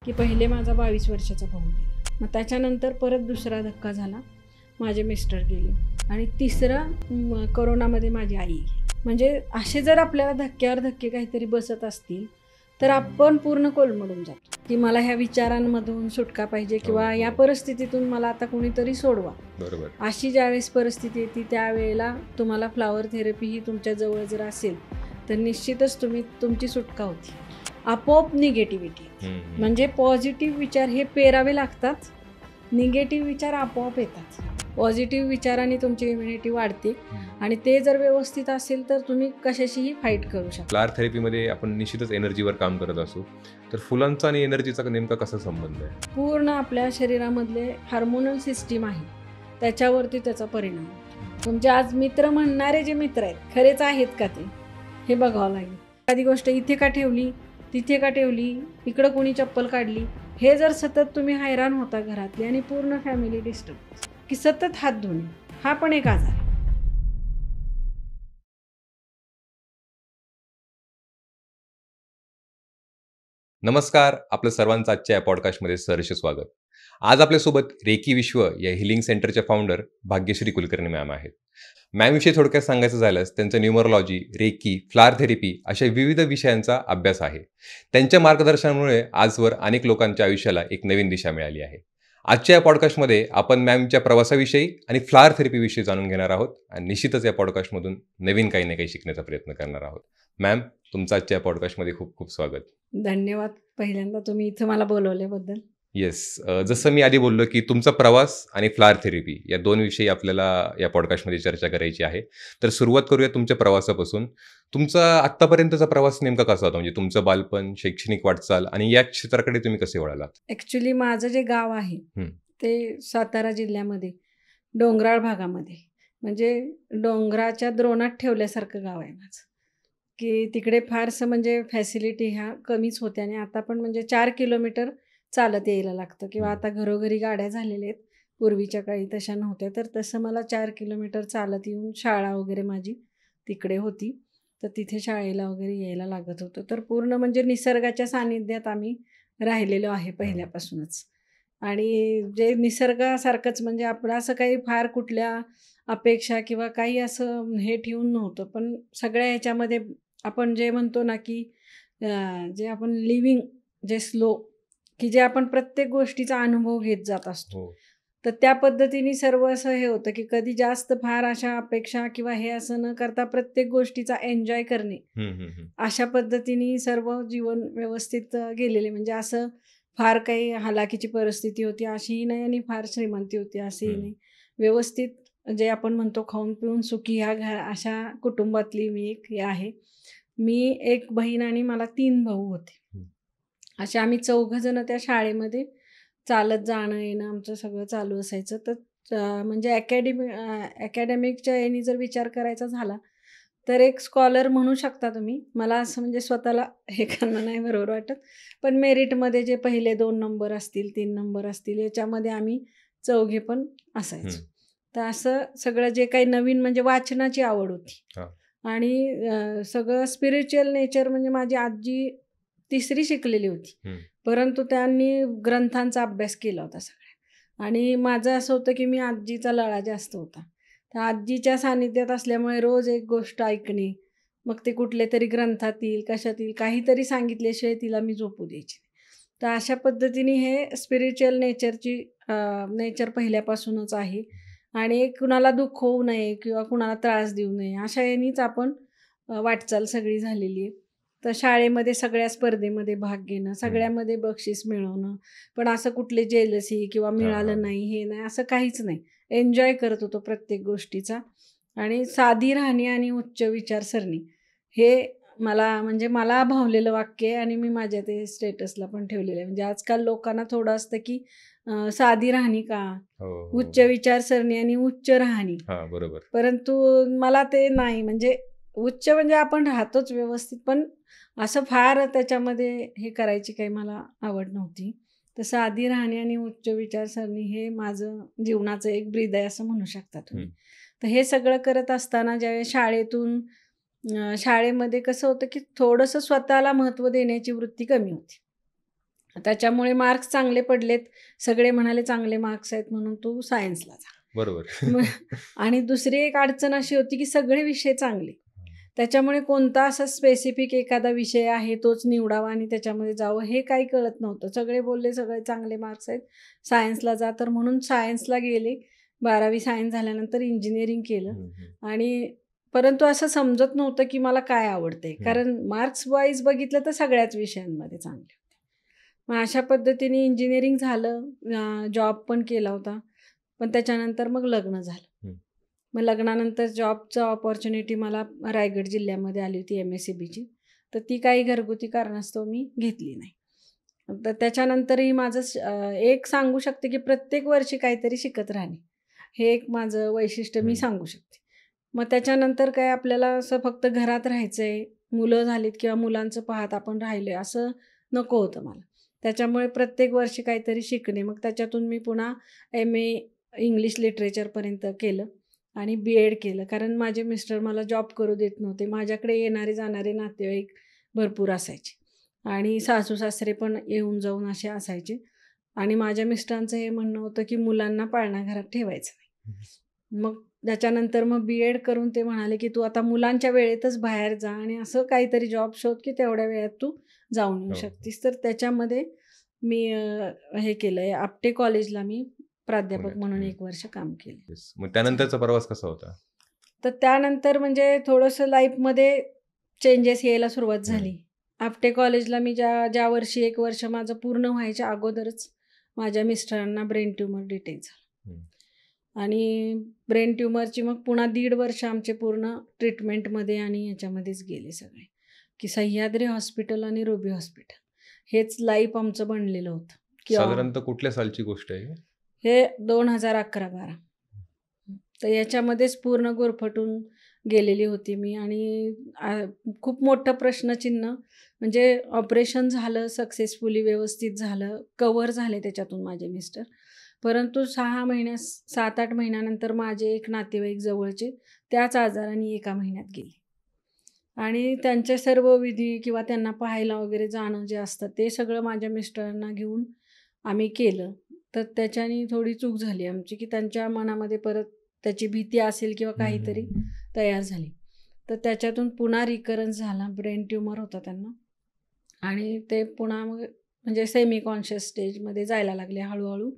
की पहिले माझा 22 वर्षाचा भाऊ गेला, मग त्याच्यानंतर परत दुसरा धक्का झाला, माझे मिस्टर गेले, आणि तिसरा कोरोनामध्ये माझी आई गेली. म्हणजे असे जर आपल्याला धक्क्यावर धक्के काहीतरी बसत असतील तर आपण पूर्ण कोलमडून जातो की मला ह्या विचारांमधून सुटका पाहिजे किंवा या परिस्थितीतून मला आता कोणीतरी सोडवा. बरोबर. अशी ज्यावेळेस परिस्थिती येते त्यावेळेला तुम्हाला फ्लावर थेरपी ही तुमच्या जवळ जर असेल तर निश्चितच तुमची सुटका होती. आपोआप निगेटिव्हिटी म्हणजे पॉझिटिव्ह विचार हे पेरावे लागतात, निगेटिव्ह विचार आपोआप येतात. पॉझिटिव्ह विचाराने तुमची इम्युनिटी वाढते आणि ते जर व्यवस्थित असेल तर तुम्ही कशाशीही फाईट करू शकता. फ्लावर थेरपीमध्ये आपण निश्चितच एनर्जीवर काम करत असू, तर फुलांचा आणि एनर्जीचा नेमका कसा संबंध आहे? पूर्ण आपल्या शरीरामधले हार्मोनल सिस्टीम आहे त्याच्यावरती त्याचा परिणाम. तुमचे आज मित्र म्हणणारे जे मित्र आहेत खरेच आहेत का ते हे बघावं लागेल. एखादी गोष्ट इथे का ठेवली, तिथे का ठेवली, इकडं कोणी चप्पल काढली, हे जर सतत तुम्ही हैराण होता घरातली आणि पूर्ण फॅमिली डिस्टर्ब की सतत हात धुणे, हा पण एक आजार आहे. नमस्कार, आपलं सर्वांचं आजच्या या पॉडकास्टमध्ये सहर्ष स्वागत. आज आपल्यासोबत रेकी विश्व या हिलिंग सेंटरच्या फाउंडर भाग्यश्री कुलकर्णी मॅम आहेत. मॅमविषयी थोडक्यात सांगायचं झाल्यास त्यांचं न्यूमरोलॉजी, रेकी, फ्लावर थेरपी अशा विविध विषयांचा अभ्यास आहे. त्यांच्या मार्गदर्शनामुळे आजवर अनेक लोकांच्या आयुष्याला एक नवीन दिशा मिळाली आहे. आजच्या या पॉडकास्टमध्ये आपण मॅमच्या प्रवासाविषयी आणि फ्लावर थेरपीविषयी जाणून घेणार आहोत आणि निश्चितच या पॉडकास्टमधून नवीन काही ना काही शिकण्याचा प्रयत्न करणार आहोत. मॅम, तुमचं आजच्या या पॉडकास्टमध्ये खूप खूप स्वागत. धन्यवाद पहिल्यांदा तुम्ही इथं मला बोलवल्याबद्दल. येस, जसं मी आधी बोललो की तुमचा प्रवास आणि फ्लावर थेरपी या दोन विषयी आपल्याला या पॉडकास्टमध्ये चर्चा करायची आहे. तर सुरुवात करूया तुमच्या प्रवासापासून. तुमचा आत्तापर्यंतचा प्रवास नेमका कसा होता? म्हणजे तुमचं बालपण, शैक्षणिक वाटचाल आणि या क्षेत्राकडे तुम्ही कसे वळालात? ॲक्च्युली माझं जे गाव आहे ते सातारा जिल्ह्यामध्ये डोंगराळ भागामध्ये, म्हणजे डोंगराच्या द्रोणात ठेवल्यासारखं गाव आहे माझं, की तिकडे फारसं म्हणजे फॅसिलिटी ह्या कमीच होत्या. आणि आता पण म्हणजे 4 किलोमीटर चालत यायला लागतं किंवा आता घरोघरी गाड्या झालेल्या आहेत, पूर्वीच्या काळी तशा नव्हत्या. तर तसं मला 4 किलोमीटर चालत येऊन शाळा वगैरे माझी तिकडे होती, तर तिथे शाळेला वगैरे यायला लागत होतं. तर पूर्ण म्हणजे निसर्गाच्या सानिध्यात आम्ही राहिलेलो आहे पहिल्यापासूनच. आणि जे निसर्गासारखंच म्हणजे आपलं असं काही फार कुठल्या अपेक्षा किंवा काही असं हे ठेवून नव्हतं, पण सगळ्या ह्याच्यामध्ये आपण जे म्हणतो ना की जे आपण लिव्हिंग जे स्लो, की जे आपण प्रत्येक गोष्टीचा अनुभव घेत जात असतो, तर त्या पद्धतीने सर्व असं हे होतं की कधी जास्त फार अशा अपेक्षा किंवा हे असं न करता प्रत्येक गोष्टीचा एन्जॉय करणे, अशा पद्धतीने सर्व जीवन व्यवस्थित गेलेले. म्हणजे असं फार काही हालाकीची परिस्थिती होती अशीही नाही आणि फार श्रीमंती होती अशीही नाही. व्यवस्थित जे आपण म्हणतो खाऊन पिऊन सुखी ह्या अशा कुटुंबातली मी एक हे आहे. मी एक बहीण आणि मला 3 भाऊ होते. असे आम्ही 4 जण त्या शाळेमध्ये चालत जाणं येणं आमचं सगळं चालू असायचं. तर म्हणजे अकॅडमिकच्या याने जर विचार करायचा झाला तर एक स्कॉलर म्हणू शकता तुम्ही. मला असं म्हणजे स्वतःला हे करणं नाही बरोबर वाटत, पण मेरिटमध्ये जे पहिले 2 नंबर असतील, 3 नंबर असतील, याच्यामध्ये आम्ही 4घे पण असायचो. तर असं सगळं जे काही नवीन म्हणजे वाचनाची आवड होती आणि सगळं स्पिरिच्युअल नेचर. म्हणजे माझी आजी 3री शिकलेली होती, परंतु त्यांनी ग्रंथांचा अभ्यास केला होता सगळ्या. आणि माझं असं होतं की मी आजीचा लळा जास्त होता, तर आजीच्या सानिध्यात असल्यामुळे रोज एक गोष्ट ऐकणे, मग ते कुठले तरी ग्रंथातील कशातील काहीतरी सांगितल्याशिवाय तिला मी झोपू द्यायची. तर अशा पद्धतीने हे स्पिरिच्युअल नेचर पहिल्यापासूनच आहे. आणि कुणाला दुःख होऊ नये किंवा कुणाला त्रास देऊ नये अशा यानेच आपण वाटचाल सगळी झालेली आहे. तर शाळेमध्ये सगळ्या स्पर्धेमध्ये भाग घेणं, सगळ्यामध्ये बक्षीस मिळवणं, पण असं कुठले जेलसी किंवा मिळालं नाही हे नाही असं काहीच नाही. एन्जॉय करत होतो प्रत्येक गोष्टीचा. आणि साधी राहणी आणि उच्च विचारसरणी हे मला भावलेलं वाक्य आहे आणि मी माझ्या ते स्टेटसला पण ठेवलेलं आहे. म्हणजे आजकाल लोकांना थोडं असतं की साधी राहणी का, उच्च विचारसरणी आणि उच्च राहणी, बरोबर. परंतु मला ते नाही. म्हणजे उच्च म्हणजे आपण राहतोच व्यवस्थित, पण असं फार त्याच्यामध्ये हे करायची काही मला आवड नव्हती. तर साधी राहणी आणि उच्च विचारसरणी हे माझं जीवनाचं एक ब्रीद आहे असं म्हणू शकता तुम्ही. तर हे सगळं करत असताना ज्यावेळेस शाळेमध्ये कसं होतं की थोडंसं स्वतःला महत्त्व देण्याची वृत्ती कमी होती त्याच्यामुळे मार्क्स चांगले पडलेत. सगळे म्हणाले चांगले मार्क्स आहेत म्हणून तू सायन्सला जा. बरोबर. आणि दुसरी एक अडचण अशी होती की सगळे विषय चांगले. त्याच्यामुळे कोणता असा स्पेसिफिक एखादा विषय आहे तोच निवडावा आणि त्याच्यामध्ये जावं हे काही कळत नव्हतं. सगळे बोलले सगळे चांगले मार्क्स आहेत, सायन्सला जा. तर म्हणून सायन्सला गेले. 12वी सायन्स झाल्यानंतर इंजिनिअरिंग केलं. आणि परंतु असं समजत नव्हतं की मला काय आवडतंय, कारण मार्क्स वाईज बघितलं तर सगळ्याच विषयांमध्ये चांगले होते. मग अशा पद्धतीने इंजिनिअरिंग झालं, जॉब पण केला होता. पण त्याच्यानंतर मग लग्न झालं. मग लग्नानंतर जॉबचं ऑपॉर्च्युनिटी मला रायगड जिल्ह्यामध्ये आली होती MSCBची. तर ती काही घरगुती कारणास्तव मी घेतली नाही. तर त्याच्यानंतरही माझं एक सांगू शकते की प्रत्येक वर्षी काहीतरी शिकत राहणे, हे एक माझं वैशिष्ट्य मी सांगू शकते. मग त्याच्यानंतर काय आपल्याला असं फक्त घरात राहायचं आहे, मुलं झालीत किंवा मुलांचं पाहत आपण राहिले असं नको होतं मला. त्याच्यामुळे प्रत्येक वर्षी काहीतरी शिकणे. मग त्याच्यातून मी पुन्हा MA इंग्लिश लिटरेचरपर्यंत केलं आणि BEd केलं. कारण माझे मिस्टर मला जॉब करू देत नव्हते. माझ्याकडे येणारे जाणारे नातेवाईक भरपूर असायचे आणि सासू सासरे पण येऊन जाऊन असे असायचे. आणि माझ्या मिस्टरांचं हे म्हणणं होतं की मुलांना पाळणाघरात ठेवायचं नाही. मग त्याच्यानंतर मग BEd करून ते म्हणाले की तू आता मुलांच्या वेळेतच बाहेर जा आणि असं काहीतरी जॉब शोध की तेवढ्या वेळात तू जाऊन येऊ शकतीस. तर त्याच्यामध्ये मी हे केलं आहे. आपटे कॉलेजला मी प्राध्यापक म्हणून 1 वर्ष काम केलं. मग त्यानंतरचा प्रवास कसा होता? तर त्यानंतर म्हणजे थोडंसं लाईफमध्ये चेंजेस यायला सुरुवात झाली. आपटे कॉलेजला मी ज्या वर्षी 1 वर्ष माझं पूर्ण व्हायच्या अगोदरच माझ्या मिस्टरांना ब्रेन ट्यूमर डिटेक्ट झालं. आणि ब्रेन ट्यूमरची मग पुन्हा 1.5 वर्ष आमचे पूर्ण ट्रीटमेंटमध्ये आणि याच्यामध्येच गेले सगळे, की सह्याद्री हॉस्पिटल आणि रुबी हॉस्पिटल हेच लाईफ आमचं बनलेलं होतं. साधारणतः कुठल्या सालची गोष्ट आहे? हे 2011-12. तर याच्यामध्येच पूर्ण गुरफटून गेलेली होती मी. आणि खूप मोठं प्रश्नचिन्ह, म्हणजे ऑपरेशन झालं सक्सेसफुली, व्यवस्थित झालं, कव्हर झाले त्याच्यातून माझे मिस्टर. परंतु 7-8 महिन्यानंतर माझे एक नातेवाईक जवळचे त्याच आजाराने 1 महिन्यात गेले. आणि त्यांचे सर्व विधी किंवा त्यांना पाहायला वगैरे जाणं जे असतं ते सगळं माझ्या मिस्टरांना घेऊन आम्ही केलं. तर त्याच्याने थोडी चूक झाली आमची, की त्यांच्या मनामध्ये परत त्याची भीती असेल किंवा काहीतरी तयार झाली. तर त्याच्यातून पुन्हा रिकरन्स झाला. ब्रेन ट्यूमर होता त्यांना आणि ते पुन्हा मग म्हणजे सेमी कॉन्शियस स्टेजमध्ये जायला लागले हळूहळू.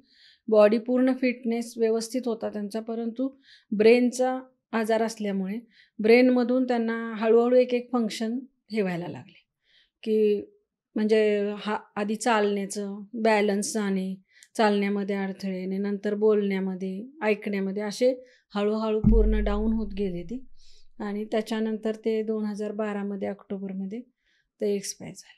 बॉडी पूर्ण फिटनेस व्यवस्थित होता त्यांचा, परंतु ब्रेनचा आजार असल्यामुळे ब्रेनमधून त्यांना हळूहळू एक फंक्शन हे व्हायला लागले, की म्हणजे आधी चालण्याचं बॅलन्स जाणे, चालण्यामध्ये अडथळे येणे, नंतर बोलण्यामध्ये, ऐकण्यामध्ये, असे हळूहळू पूर्ण डाऊन होत गेले ते. आणि त्याच्यानंतर ते 2012मध्ये ऑक्टोबरमध्ये ते एक्सपायर झाले.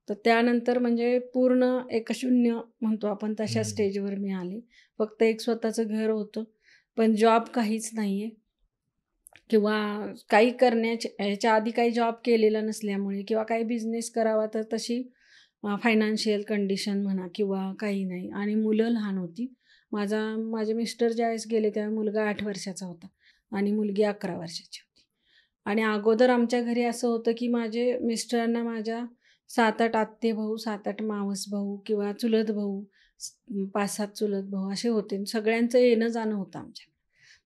तर त्यानंतर म्हणजे पूर्ण एक शून्य म्हणतो आपण तशा स्टेजवर मी आले. फक्त एक स्वतःचं घर होतं, पण जॉब काहीच नाही आहे किंवा काही ह्याच्या आधी काही जॉब केलेला नसल्यामुळे किंवा काही बिझनेस करावा तर तशी फायनान्शियल कंडिशन म्हणा किंवा काही नाही. आणि मुलं लहान होती. माझे मिस्टर ज्यावेळेस गेले त्यावेळी मुलगा 8 वर्षाचा होता आणि मुलगी 11 वर्षाची होती. आणि अगोदर आमच्या घरी असं होतं की माझे मिस्टरांना माझ्या 7-8 आत्ते भाऊ, 7-8 मावस भाऊ किंवा चुलत भाऊ, 5-7 चुलत भाऊ असे होते. सगळ्यांचं येणं जाणं होतं आमच्या.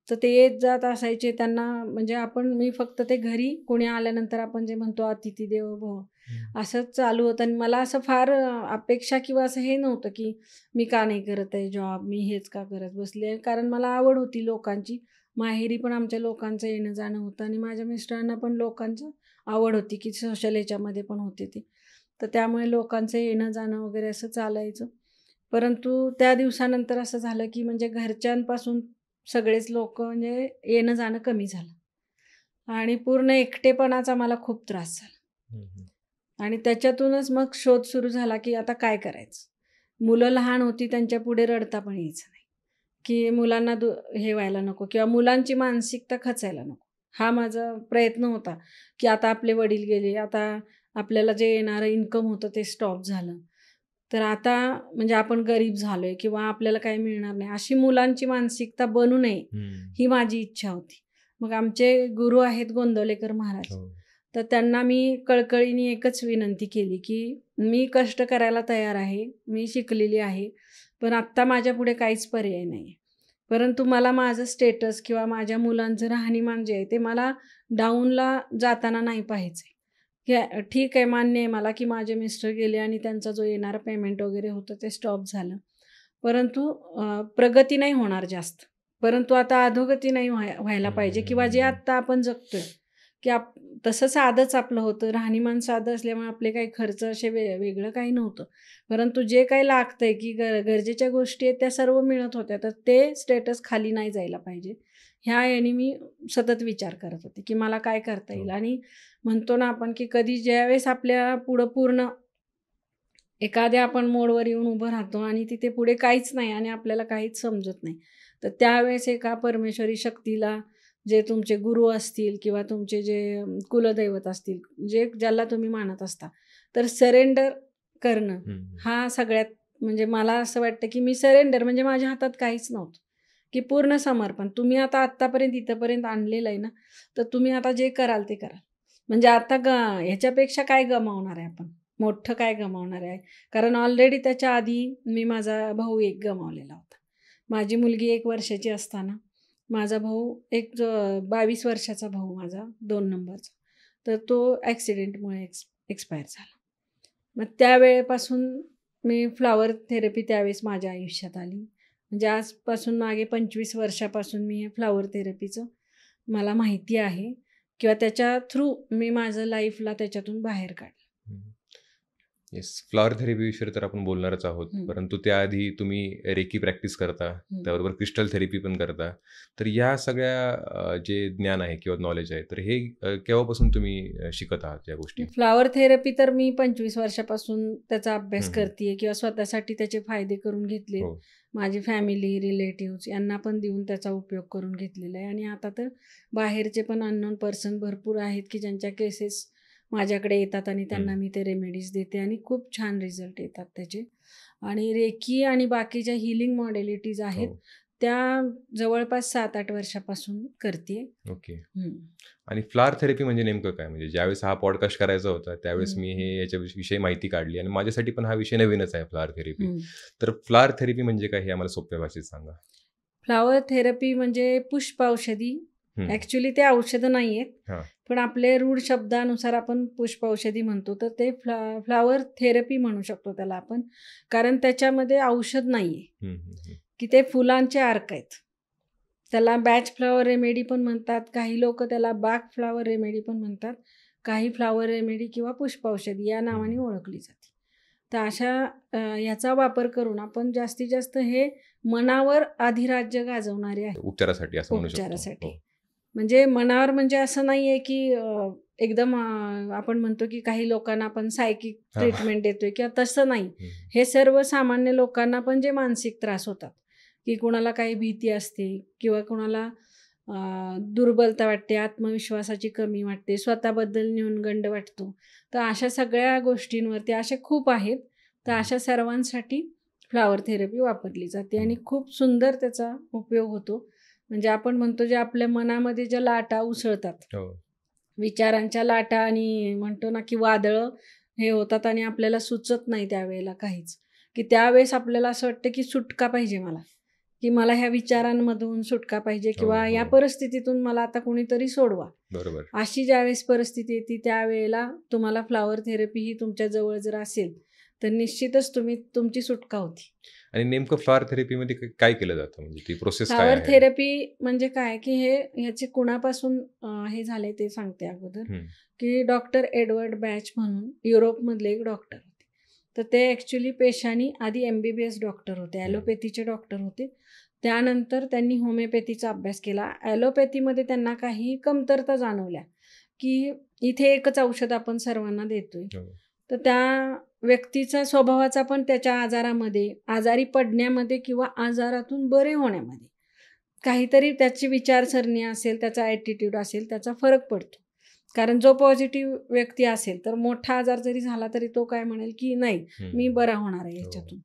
तर ते येत जात असायचे. त्यांना म्हणजे मी फक्त ते घरी कोणी आल्यानंतर आपण जे म्हणतो अतिथी देवो भव असंच चालू होतं. आणि मला असं फार अपेक्षा किंवा असं हे नव्हतं की मी का नाही करत आहे जॉब, मी हेच का करत बसले, कारण मला आवड होती लोकांची. माहेरी पण आमच्या लोकांचं येणं जाणं होतं आणि माझ्या मिस्टरांना पण लोकांचं आवड होती, की सोशल ह्याच्यामध्ये पण होते ते. तर त्यामुळे लोकांचं येणं जाणं वगैरे असं चालायचं. परंतु त्या दिवसानंतर असं झालं की म्हणजे घरच्यांपासून सगळेच लोक म्हणजे येणं जाणं कमी झालं आणि पूर्ण एकटेपणाचा मला खूप त्रास झाला. आणि त्याच्यातूनच मग शोध सुरू झाला की आता काय करायचं. मुलं लहान होती, त्यांच्या पुढे रडता पण यायचं नाही, की मुलांना हे व्हायला नको किंवा मुलांची मानसिकता खचायला नको. हा माझा प्रयत्न होता की आता आपले वडील गेले, आता आपल्याला जे येणारं इन्कम होतं ते स्टॉप झालं, तर आता म्हणजे आपण गरीब झालोय किंवा आपल्याला काही मिळणार नाही, अशी मुलांची मानसिकता बनू नये ही माझी इच्छा होती. मग आमचे गुरु आहेत गोंदवलेकर महाराज, तर त्यांना मी कळकळीने एकच विनंती केली की मी कष्ट करायला तयार आहे, मी शिकलेली आहे, पण आत्ता माझ्यापुढे काहीच पर्याय नाही आहे. परंतु मला माझं स्टेटस किंवा माझ्या मुलांचं राहणीमान जे आहे ते मला डाऊनला जाताना नाही पाहायचं आहे. की ठीक आहे, मान्य आहे मला की माझे मिस्टर गेले आणि त्यांचा जो येणारा पेमेंट वगैरे होतं ते स्टॉप झालं. परंतु प्रगती नाही होणार जास्त. परंतु आता अधोगती नाही व्हायला पाहिजे किंवा जे आत्ता आपण जगतोय की तसं साधंच आपलं होतं, राहणीमान साधं असल्यामुळे आपले काही खर्च असे वेगळं काही नव्हतं. परंतु जे काही लागतंय की गरजेच्या गोष्टी आहेत त्या सर्व मिळत होत्या, तर ते स्टेटस खाली नाही जायला पाहिजे. ह्या याने मी सतत विचार करत होते की मला काय करता येईल. आणि म्हणतो ना आपण की कधी ज्यावेळेस आपल्या पुढं पूर्ण एखाद्या आपण मोडवर येऊन उभं राहतो आणि तिथे पुढे काहीच नाही आणि आपल्याला काहीच समजत नाही, तर त्यावेळेस एका परमेश्वरी शक्तीला, जे तुमचे गुरु असतील किंवा तुमचे जे कुलदैवत असतील, जे ज्याला तुम्ही मानत असता, तर सरेंडर करणं हा सगळ्यात, म्हणजे मला असं वाटतं की मी सरेंडर म्हणजे माझ्या हातात काहीच नव्हतं, की पूर्ण समर्पण. तुम्ही आता आत्तापर्यंत इथंपर्यंत आणलेलं आहे ना, तर तुम्ही आता जे कराल ते कराल. म्हणजे आता ह्याच्यापेक्षा काय गमावणार आहे आपण, मोठं काय गमावणार आहे. कारण ऑलरेडी त्याच्या आधी मी माझा भाऊ एक गमावलेला होता. माझी मुलगी 1 वर्षाची असताना माझा भाऊ 22 वर्षाचा भाऊ माझा 2 नंबरचा, तर तो ॲक्सिडेंटमुळे एक्सपायर झाला. मग त्यावेळेपासून मी फ्लॉवर थेरपी त्यावेळेस माझ्या आयुष्यात आली. म्हणजे आजपासून मागे 25 वर्षापासून मी हे फ्लॉवर थेरपीचं मला माहिती आहे किंवा त्याच्या थ्रू मी माझं लाईफला त्याच्यातून बाहेर काढलं. येस, फ्लॉवर थेरपी विषयी तर आपण बोलणारच आहोत. परंतु त्याआधी तुम्ही रेकी प्रॅक्टिस करता, त्याबरोबर क्रिस्टल थेरपी पण करता. तर या सगळ्या जे ज्ञान आहे किंवा नॉलेज आहे, तर हे केव्हापासून तुम्ही शिकत आहात या गोष्टी? फ्लॉवर थेरपी तर मी 25 वर्षापासून त्याचा अभ्यास करते किंवा स्वतःसाठी त्याचे फायदे करून घेतले. माझी फॅमिली, रिलेटिव्स यांना पण देऊन त्याचा उपयोग करून घेतलेला आहे. आणि आता तर बाहेरचे पण अननोन पर्सन भरपूर आहेत की ज्यांच्या केसेस माझ्याकडे येतात आणि त्यांना मी ते रेमेडीज देते आणि खूप छान रिझल्ट येतात त्याचे. आणि रेकी आणि बाकीच्या हिलिंग मॉडेलिटीज आहेत त्या जवळपास 7-8 वर्षापासून करते. ओके. आणि फ्लॉवर थेरपी म्हणजे नेमकं काय? म्हणजे ज्यावेळेस हा पॉडकास्ट करायचा होता त्यावेळेस मी हे याच्याविषयी माहिती काढली आणि माझ्यासाठी पण हा विषय नवीनच आहे, फ्लॉवर थेरपी. तर फ्लॉवर थेरपी म्हणजे काय हे आम्हाला सोप्या भाषेत सांगा. फ्लॉवर थेरपी म्हणजे पुष्प औषधी. ॲक्च्युली ते औषधं नाही आहेत, पण आपले रूढ शब्दानुसार आपण पुष्प औषधी म्हणतो, तर ते फ्लॉवर थेरपी म्हणू शकतो त्याला आपण. कारण त्याच्यामध्ये औषध नाही आहे, की ते फुलांचे अर्क आहेत. त्याला बॅच फ्लॉवर रेमेडी पण म्हणतात, काही लोक त्याला बाग फ्लॉवर रेमेडी पण म्हणतात, काही फ्लॉवर रेमेडी किंवा पुष्प औषधी या नावाने ओळखली जाते. तर अशा याचा वापर करून आपण जास्तीत जास्त हे मनावर अधिराज्य गाजवणारे आहे उपचारासाठी, असं म्हणू शकतो. उपचारासाठी. म्हणजे मनावर म्हणजे असं नाही आहे की एकदम आपण म्हणतो की काही लोकांना आपण सायकिक ट्रीटमेंट देतोय किंवा तसं नाही. हे सर्वसामान्य लोकांना पण जे मानसिक त्रास होतात, की कुणाला काही भीती असते किंवा कुणाला दुर्बलता वाटते, आत्मविश्वासाची कमी वाटते, स्वतःबद्दल न्यूनगंड वाटतो, तर अशा सगळ्या गोष्टींवरती असे खूप आहेत. तर अशा सर्वांसाठी फ्लॉवर थेरपी वापरली जाते आणि खूप सुंदर त्याचा उपयोग होतो. म्हणजे आपण म्हणतो जे आपल्या मनामध्ये ज्या लाटा उसळतात, विचारांच्या लाटा, आणि म्हणतो ना की वादळं हे होतात आणि आपल्याला सुचत नाही त्यावेळेला काहीच, की त्यावेळेस आपल्याला असं वाटतं की सुटका पाहिजे मला, की मला ह्या विचारांमधून सुटका पाहिजे किंवा या परिस्थितीतून मला आता कोणीतरी सोडवा. बरोबर. अशी ज्यावेळेस परिस्थिती येते त्यावेळेला तुम्हाला फ्लॉवर थेरपी ही तुमच्या जवळ जर असेल तर निश्चितच तुमची सुटका होती. आणि नेमकं फ्लॉवर थेरपीमध्ये काय केलं जातं, म्हणजे ती प्रोसेस काय फ्लॉवर आहे? थेरपी म्हणजे काय की ह्याचे कुणापासून हे झाले ते सांगते अगोदर, की डॉक्टर एडवर्ड बॅच म्हणून युरोपमधले एक डॉक्टर होते. तर ते ॲक्च्युली पेशाने आधी MBBS डॉक्टर होते, ॲलोपॅथीचे डॉक्टर होते. त्यानंतर त्यांनी होमिओपॅथीचा अभ्यास केला. ॲलोपॅथीमध्ये त्यांना काही कमतरता जाणवल्या, की इथे एकच औषध आपण सर्वांना देतोय, तर त्या व्यक्तीचा स्वभावाचा पण त्याच्या आजारी पडण्यामध्ये किंवा आजारातून बरे होण्यामध्ये काहीतरी त्याची विचारसरणी असेल, त्याचा ॲटिट्यूड असेल, त्याचा फरक पडतो. कारण जो पॉझिटिव्ह व्यक्ती असेल तर मोठा आजार जरी झाला तरी तो काय म्हणेल की नाही, मी बरा होणार आहे याच्यातून.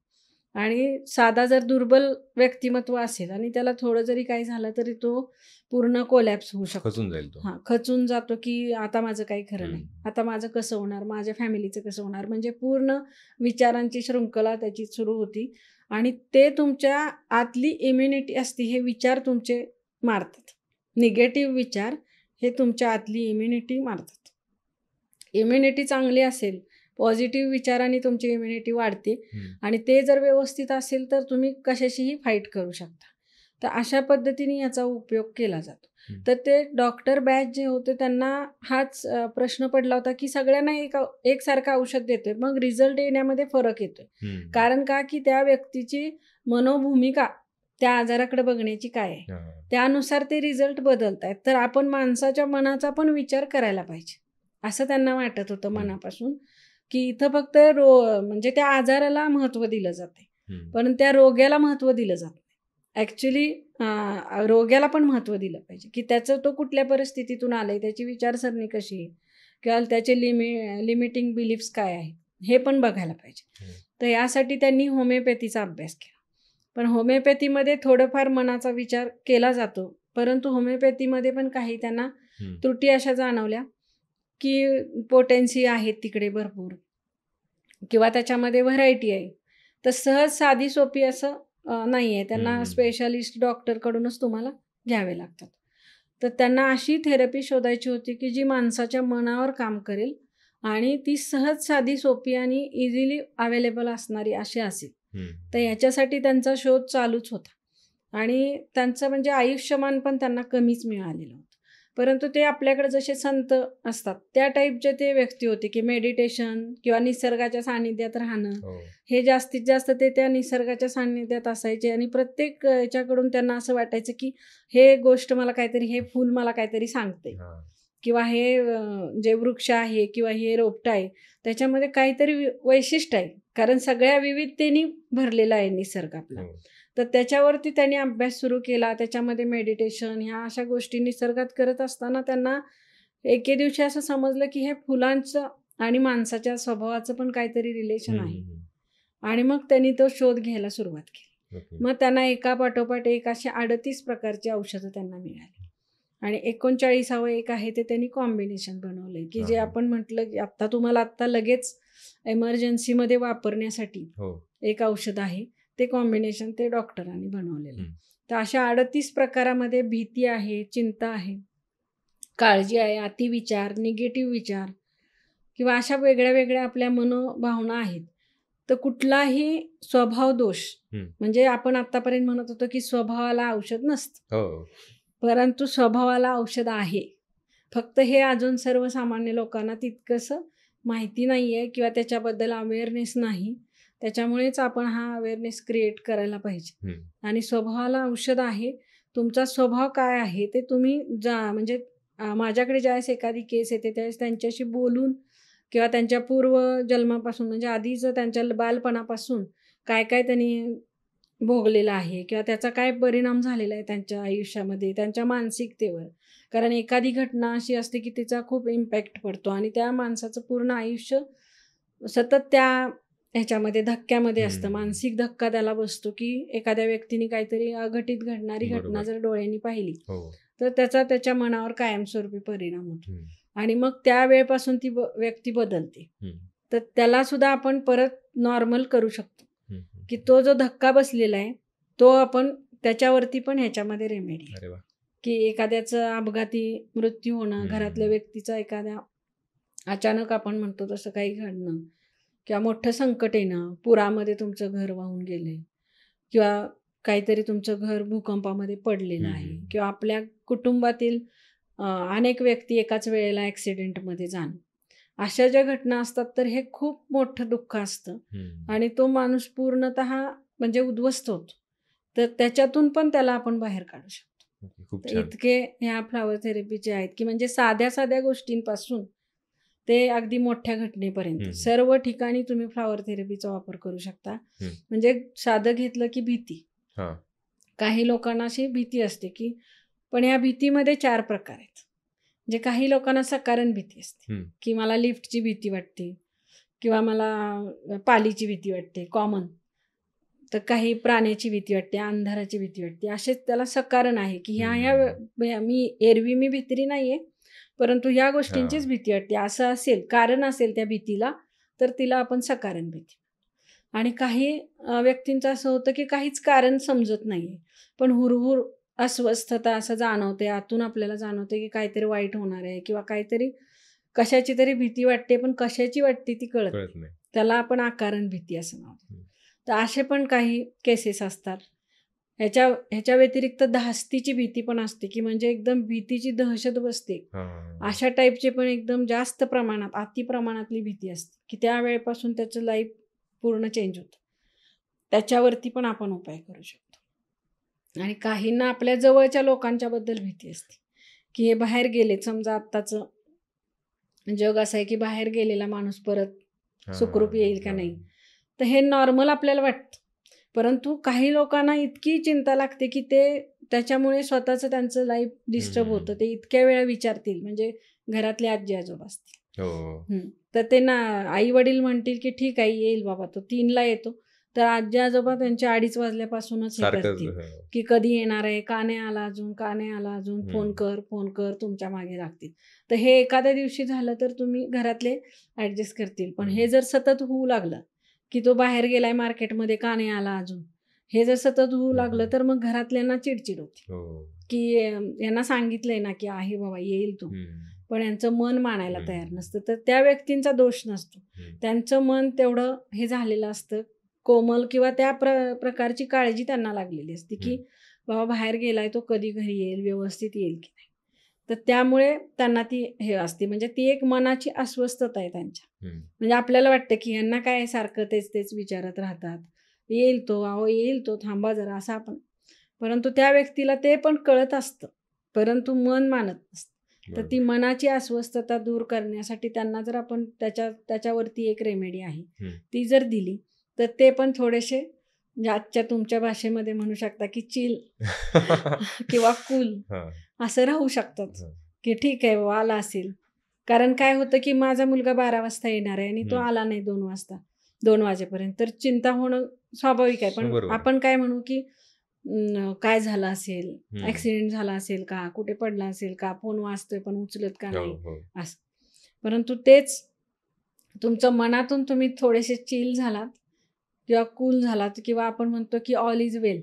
आणि साधा जर दुर्बल व्यक्तिमत्व असेल आणि त्याला थोडं जरी काही झालं तरी तो पूर्ण कोलॅप्स होऊ शकतो. खचून जाईल तो. हां, खचून जातो की आता माझं काही खरं नाही, आता माझं कसं होणार, माझ्या फॅमिलीचं कसं होणार, म्हणजे पूर्ण विचारांची शृंखला त्याची सुरू होती आणि ते तुमच्या आतली इम्युनिटी असते, हे विचार तुमचे मारतात. निगेटिव्ह विचार हे तुमच्या आतली इम्युनिटी मारतात. इम्युनिटी चांगली असेल, पॉझिटिव्ह विचारांनी तुमची इम्युनिटी वाढते आणि ते जर व्यवस्थित असेल तर तुम्ही कशाशीही फाईट करू शकता. तर अशा पद्धतीने याचा उपयोग केला जातो. तर ते डॉक्टर बॅच जे होते त्यांना हाच प्रश्न पडला होता की सगळ्यांना एकसारखं औषध देतोय, मग रिझल्ट येण्यामध्ये फरक येतोय. कारण का की त्या व्यक्तीची मनोभूमिका त्या आजाराकडे बघण्याची काय आहे, त्यानुसार ते रिझल्ट बदलत आहेत. तर आपण माणसाच्या मनाचा पण विचार करायला पाहिजे असं त्यांना वाटत होतं मनापासून, की इथं फक्त म्हणजे त्या आजाराला महत्त्व दिलं जाते, पण त्या रोग्याला महत्त्व दिलं जात नाही. ॲक्च्युली रोग्याला पण महत्त्व दिलं पाहिजे, की त्याचं तो कुठल्या परिस्थितीतून आलं आहे, त्याची विचारसरणी कशी आहे किंवा त्याचे लिमिटिंग बिलीफ्स काय आहेत हे पण बघायला पाहिजे. तर यासाठी त्यांनी होमिओपॅथीचा अभ्यास केला. पण होमिओपॅथीमध्ये थोडंफार मनाचा विचार केला जातो, परंतु होमिओपॅथीमध्ये पण काही त्यांना त्रुटी अशा जाणवल्या की पोटेन्सी आहेत तिकडे भरपूर किंवा त्याच्यामध्ये व्हरायटी आहे. तर सहज साधी सोपी असं नाही आहे, त्यांना स्पेशालिस्ट डॉक्टरकडूनच तुम्हाला घ्यावे लागतात. तर त्यांना अशी थेरपी शोधायची होती की जी माणसाच्या मनावर काम करेल आणि ती सहज साधी सोपी आणि इझिली अवेलेबल असणारी अशी असेल. तर याच्यासाठी त्यांचा शोध चालूच होता आणि त्यांचं म्हणजे आयुष्यमान पण त्यांना कमीच मिळालेलं होतं. परंतु ते आपल्याकडे जसे संत असतात त्या टाईपचे ते व्यक्ती होते की मेडिटेशन किंवा निसर्गाच्या सानिध्यात राहणं हे जास्तीत जास्त ते त्या निसर्गाच्या सानिध्यात असायचे आणि प्रत्येक याच्याकडून त्यांना असं वाटायचं की हे गोष्ट मला काहीतरी, हे फूल मला काहीतरी सांगते किंवा हे जे वृक्ष आहे किंवा हे रोपटं आहे त्याच्यामध्ये काहीतरी वैशिष्ट्य आहे, कारण सगळ्या विविधतेने भरलेला आहे निसर्ग आपला. तर त्याच्यावरती त्यांनी अभ्यास सुरू केला, त्याच्यामध्ये मेडिटेशन ह्या अशा गोष्टी निसर्गात करत असताना त्यांना एके दिवशी असं समजलं की हे फुलांचं आणि माणसाच्या स्वभावाचं पण काहीतरी रिलेशन आहे आणि मग त्यांनी तो शोध घ्यायला सुरुवात केली. मग त्यांना एका पाठोपाठ एक अशी 38 प्रकारची औषधं त्यांना मिळाली आणि 39वं एक आहे ते त्यांनी कॉम्बिनेशन बनवलंय की जे आपण म्हटलं की आत्ता तुम्हाला आत्ता लगेच एमर्जन्सीमध्ये वापरण्यासाठी एक औषध आहे, ते कॉम्बिनेशन ते डॉक्टरांनी बनवलेलं. तर अशा 38 प्रकारामध्ये भीती आहे, चिंता आहे, काळजी आहे, अतिविचार, निगेटिव्ह विचार किंवा अशा वेगळ्या वेगळ्या आपल्या मनोभावना आहेत. तर कुठलाही स्वभाव दोष, म्हणजे आपण आतापर्यंत म्हणत होतो की स्वभावाला औषध नसतं, परंतु स्वभावाला औषध आहे. फक्त हे अजून सर्वसामान्य लोकांना तितकंसं माहिती नाही आहे किंवा त्याच्याबद्दल अवेअरनेस नाही. त्याच्यामुळेच आपण हा अवेअरनेस क्रिएट करायला पाहिजे. आणि स्वभावाला औषध आहे. तुमचा स्वभाव काय आहे ते तुम्ही म्हणजे माझ्याकडे ज्यावेळेस एखादी केस येते त्यावेळेस त्यांच्याशी बोलून किंवा त्यांच्या पूर्वजन्मापासून म्हणजे आधीचं त्यांच्या बालपणापासून काय काय त्यांनी भोगलेलं आहे किंवा त्याचा काय परिणाम झालेला आहे त्यांच्या आयुष्यामध्ये, त्यांच्या मानसिकतेवर. कारण एखादी घटना अशी असते की तिचा खूप इम्पॅक्ट पडतो आणि त्या माणसाचं पूर्ण आयुष्य सतत त्या ह्याच्यामध्ये धक्क्यामध्ये असतं. मानसिक धक्का त्याला बसतो की एखाद्या व्यक्तीने काहीतरी अघटित घडणारी घटना जर डोळ्यांनी पाहिली तर त्याचा त्याच्या मनावर कायमस्वरूपी परिणाम होतो आणि मग त्या वेळपासून ती व्यक्ती बदलते. तर त्याला सुद्धा आपण परत नॉर्मल करू शकतो की तो जो धक्का बसलेला आहे तो आपण त्याच्यावरती पण ह्याच्यामध्ये रेमेडी की एखाद्याचं अपघाती मृत्यू होणं, घरातल्या व्यक्तीचा एखाद्या अचानक आपण म्हणतो तसं काही घडणं किंवा मोठं संकट येणं, पुरामध्ये तुमचं घर वाहून गेले किंवा काहीतरी तुमचं घर भूकंपामध्ये पडलेलं आहे किंवा आपल्या कुटुंबातील अनेक व्यक्ती एकाच वेळेला ॲक्सिडेंटमध्ये जाणं, अशा ज्या घटना असतात तर हे खूप मोठं दुःख असतं आणि तो माणूस पूर्णतः म्हणजे उद्ध्वस्त होतो. तर त्याच्यातून पण त्याला आपण बाहेर काढू शकतो. इतके ह्या फ्लॉवर थेरपीचे आहेत की म्हणजे साध्या साध्या गोष्टींपासून ते अगदी मोठ्या घटनेपर्यंत सर्व ठिकाणी तुम्ही फ्लॉवर थेरपीचा वापर करू शकता. म्हणजे साधं घेतलं की भीती, काही लोकांना अशी भीती असते की, पण या भीतीमध्ये 4 प्रकार आहेत. म्हणजे काही लोकांना सकारण भीती असते की मला लिफ्टची भीती वाटते किंवा मला पालीची भीती वाटते, कॉमन. तर काही प्राण्याची भीती वाटते, अंधाराची भीती वाटते. असेच त्याला सकारण आहे की एरवी मी भित्री नाहीये, परंतु ह्या गोष्टींचीच भीती वाटते असं असेल, कारण असेल त्या भीतीला, तर तिला आपण सकारण भीती. आणि काही व्यक्तींचं असं होतं की काहीच कारण समजत नाहीये, पण हुरहुर अस्वस्थता असं जाणवते, आतून आपल्याला जाणवते की काहीतरी वाईट होणार आहे किंवा काहीतरी कशाची तरी भीती वाटते, पण कशाची वाटते ती कळत नाही. त्याला आपण आकारण भीती असं नाव देतो. तर असे पण काही केसेस असतात. ह्याच्या व्यतिरिक्त धास्तीची भीती पण असते, की म्हणजे एकदम भीतीची दहशत बसते. अशा टाईपची पण एकदम जास्त प्रमाणात, अति प्रमाणातली भीती असते, की त्या वेळेपासून त्याचं लाईफ पूर्ण चेंज होतं. त्याच्यावरती पण आपण उपाय करू शकतो. आणि काहींना आपल्या जवळच्या लोकांच्याबद्दल भीती असते, की हे बाहेर गेले. समजा आत्ताचं जग असं आहे की बाहेर गेलेला माणूस परत सुखरूप येईल का नाही, तर हे नॉर्मल आपल्याला वाटतं. परंतु काही लोकांना इतकी चिंता लागते की ते त्याच्यामुळे स्वतःचं त्यांचं लाईफ डिस्टर्ब होतं. ते इतक्या वेळा विचारतील, म्हणजे घरातले आजी आजोबा असतील, तर ते ना आई वडील म्हणतील की ठीक आहे येईल बाबा, तो 3ला येतो, तर आजी आजोबा त्यांच्या 2:30 वाजल्यापासूनच हे करतील की कधी येणार आहे, का नाही आला अजून, का नाही आला अजून, फोन कर, तुमच्या मागे लागतील. तर हे एखाद्या दिवशी झालं तर तुम्ही घरातले ॲडजस्ट करतील. पण हे जर सतत होऊ लागलं की तो बाहेर गेलाय मार्केटमध्ये, का नाही आला अजून, हे जर सतत होऊ लागलं तर मग घरातल्यांना चिडचिड होते की यांना सांगितलंय ना की आहे बाबा येईल तो, पण यांचं मन मानायला तयार नसतं. तर त्या व्यक्तींचा दोष नसतो, त्यांचं मन तेवढं हे झालेलं असतं कोमल, किंवा त्या प्रकारची काळजी त्यांना लागलेली असते की बाबा बाहेर गेलाय तो, कधी घरी येईल, व्यवस्थित येईल की नाही. तर त्यामुळे त्यांना ती हे असते, म्हणजे ती एक मनाची अस्वस्थता आहे त्यांच्या. म्हणजे आपल्याला वाटतं की यांना काय सारखं तेच विचारत राहतात, येईल तो, अहो येईल तो, थांबा जरा, असं आपण. परंतु त्या व्यक्तीला ते पण कळत असतं, परंतु मन मानत नसतं. तर ती मनाची अस्वस्थता दूर करण्यासाठी त्यांना जर आपण त्याच्यावरती एक रेमेडी आहे ती जर दिली, तर ते पण थोडेसे आजच्या तुमच्या भाषेमध्ये म्हणू शकता की चिल किंवा कूल असं राहू शकतात, की ठीक आहे बाबा आला असेल. कारण काय होतं की माझा मुलगा 12 वाजता येणार आहे आणि तो आला नाही 2 वाजेपर्यंत, तर चिंता होणं स्वाभाविक आहे. पण आपण काय म्हणू की काय झालं असेल, ऍक्सिडेंट झाला असेल का, कुठे पडला असेल का, फोन वाजतोय पण उचलत का नाही, असं. परंतु तेच तुमचं मनातून तुम्ही थोडेसे चिल झालात किंवा कूल झालात, किंवा आपण म्हणतो की ऑल इज वेल,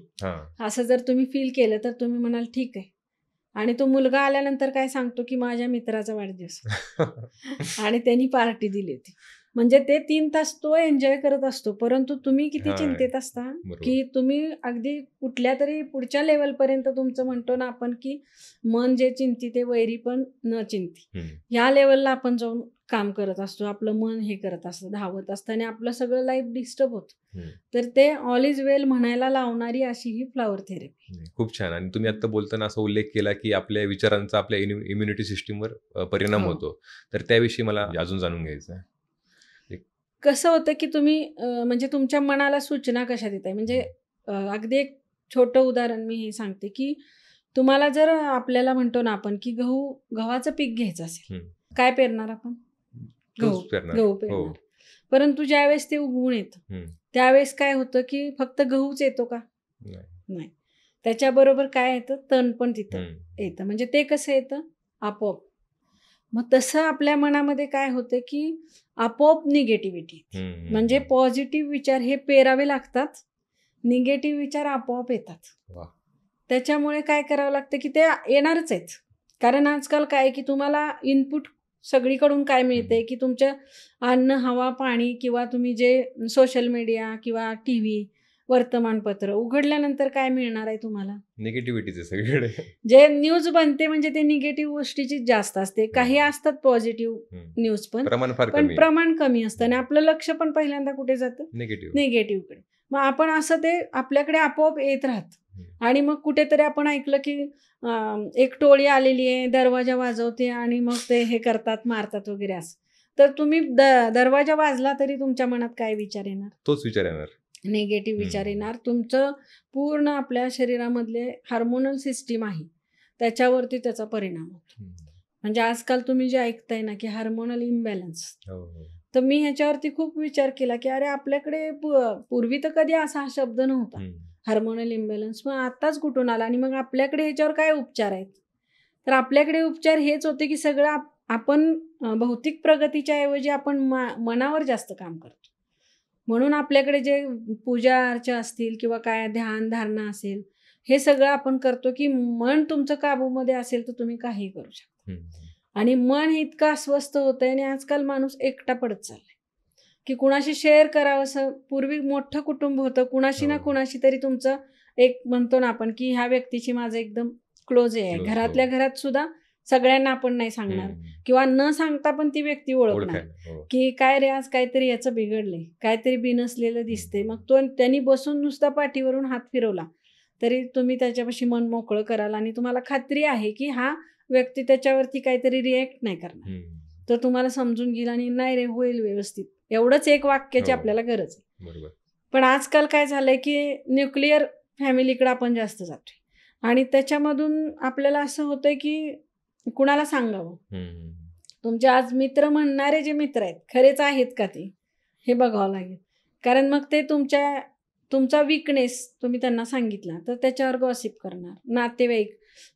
असं जर तुम्ही फील केलं, तर तुम्ही म्हणाल ठीक आहे. आणि तो मुलगा आल्यानंतर काय सांगतो की माझ्या मित्राचा वाढदिवस आणि त्यांनी पार्टी दिली होती, म्हणजे ते 3 तास तो एन्जॉय करत असतो. परंतु तुम्ही किती चिंतेत असता की तुम्ही अगदी कुठल्या तरी पुढच्या लेवलपर्यंत तुमचं म्हणतो ना आपण की मन जे चिंती वैरी पण न चिंती, ह्या लेवलला आपण जाऊन काम करत असतो. आपलं मन हे करत असतं, धावत असतं, आणि आपलं सगळं लाईफ डिस्टर्ब होतं. तर ते ऑल इज वेल म्हणायला लावणारी अशी ही फ्लॉवर थेरपी. खूप छान. आणि तुम्ही आता बोलताना असा उल्लेख केला की आपल्या विचारांचा आपल्या इम्युनिटी सिस्टीमवर परिणाम होतो, तर त्याविषयी मला अजून जाणून घ्यायचं आहे. कसं होतं की तुम्ही म्हणजे तुमच्या मनाला सूचना कशा देताय, म्हणजे अगदी एक छोटं उदाहरण मी हे सांगते की तुम्हाला जर आपल्याला म्हणतो ना आपण की गव्हाचं पीक घ्यायचं असेल, काय पेरणार आपण? गहू पेरणार. परंतु ज्यावेळेस ते उगवून येतं त्यावेळेस काय होतं की फक्त गहूच येतो का? नाही, त्याच्याबरोबर काय येतं, तण पण तिथं येतं. म्हणजे ते कसं येतं, आपोआप. मग तसं आपल्या मनामध्ये काय होतं की आपोआप निगेटिव्हिटी, म्हणजे पॉझिटिव्ह विचार हे पेरावे लागतात, निगेटिव्ह विचार आपोआप येतात. त्याच्यामुळे काय करावं लागतं की ते येणारच आहेत. कारण आजकाल काय की तुम्हाला इनपुट सगळीकडून काय मिळते की तुमच्या अन्न, हवा, पाणी, किंवा तुम्ही जे सोशल मीडिया किंवा TV, वर्तमानपत्र उघडल्यानंतर काय मिळणार आहे तुम्हाला? निगेटिव्हिटीचे सगळीकडे. जे न्यूज बनते म्हणजे ते निगेटिव्ह गोष्टीची जास्त असते. काही असतात पॉझिटिव्ह न्यूज पण प्रमाण कमी असतं, आणि आपलं लक्ष पण पहिल्यांदा कुठे जातं, निगेटिव्हकडे. मग आपण असं ते आपल्याकडे आपोआप येत राहतं. आणि मग कुठेतरी आपण ऐकलं की एक टोळी आलेली आहे, दरवाजा वाजवते आणि मग ते हे करतात, मारतात वगैरे, असं. तर तुम्ही दरवाजा वाजला तरी तुमच्या मनात काय विचार येणार? तोच विचार येणार, निगेटिव्ह विचार येणार. तुमचं पूर्ण आपल्या शरीरामधले हार्मोनल सिस्टीम आहे त्याच्यावरती त्याचा परिणाम होतो. म्हणजे आजकाल तुम्ही जे ऐकताय ना की हार्मोनल इम्बॅलन्स, तर मी ह्याच्यावरती खूप विचार केला की अरे आपल्याकडे पूर्वी तर कधी असा हा शब्द नव्हता, हार्मोनल इम्बॅलन्स. मग आताच कुठून आला आणि मग आपल्याकडे ह्याच्यावर काय उपचार आहेत? तर आपल्याकडे उपचार हेच होते की सगळं आपण भौतिक प्रगतीच्या ऐवजी आपण मनावर जास्त काम करतो. म्हणून आपल्याकडे जे पूजा अर्चा असतील किंवा काय ध्यान धारणा असेल, हे सगळं आपण करतो की मन तुमचं काबूमध्ये असेल तर तुम्ही काही करू शकता. आणि मन हे इतकं अस्वस्थ होतंय आणि आजकाल माणूस एकटा पडत चाललाय की कुणाशी शेअर करावं. असं पूर्वी मोठं कुटुंब होतं, कुणाशी ना कुणाशी तरी तुमचं एक म्हणतो ना आपण की ह्या व्यक्तीची माझं एकदम क्लोज आहे. घरातल्या घरात सुद्धा सगळ्यांना आपण नाही सांगणार किंवा न सांगता पण ती व्यक्ती ओळखणार की काय रे आज काहीतरी याचं बिघडलंय, काहीतरी बिनसलेलं दिसते. मग त्यांनी बसून नुसता पाठीवरून हात फिरवला तरी तुम्ही त्याच्यापाशी मन मोकळं कराल आणि तुम्हाला खात्री आहे की हा व्यक्ती त्याच्यावरती काहीतरी रिॲक्ट नाही करणार. तर तुम्हाला समजून घेईल आणि नाही रे होईल व्यवस्थित, एवढंच एक वाक्याची आपल्याला गरज आहे. पण आजकाल काय झालंय की न्यूक्लिअर फॅमिलीकडे आपण जास्त जातोय आणि त्याच्यामधून आपल्याला असं होतंय की कुणाला सांगावं. तुमचे आज मित्र म्हणणारे जे मित्र आहेत खरेच आहेत का ते, हे बघावं लागेल. कारण मग ते तुमचा वीकनेस तुम्ही त्यांना सांगितला तर त्याच्यावर गॉसिप करणार. नातेवाईक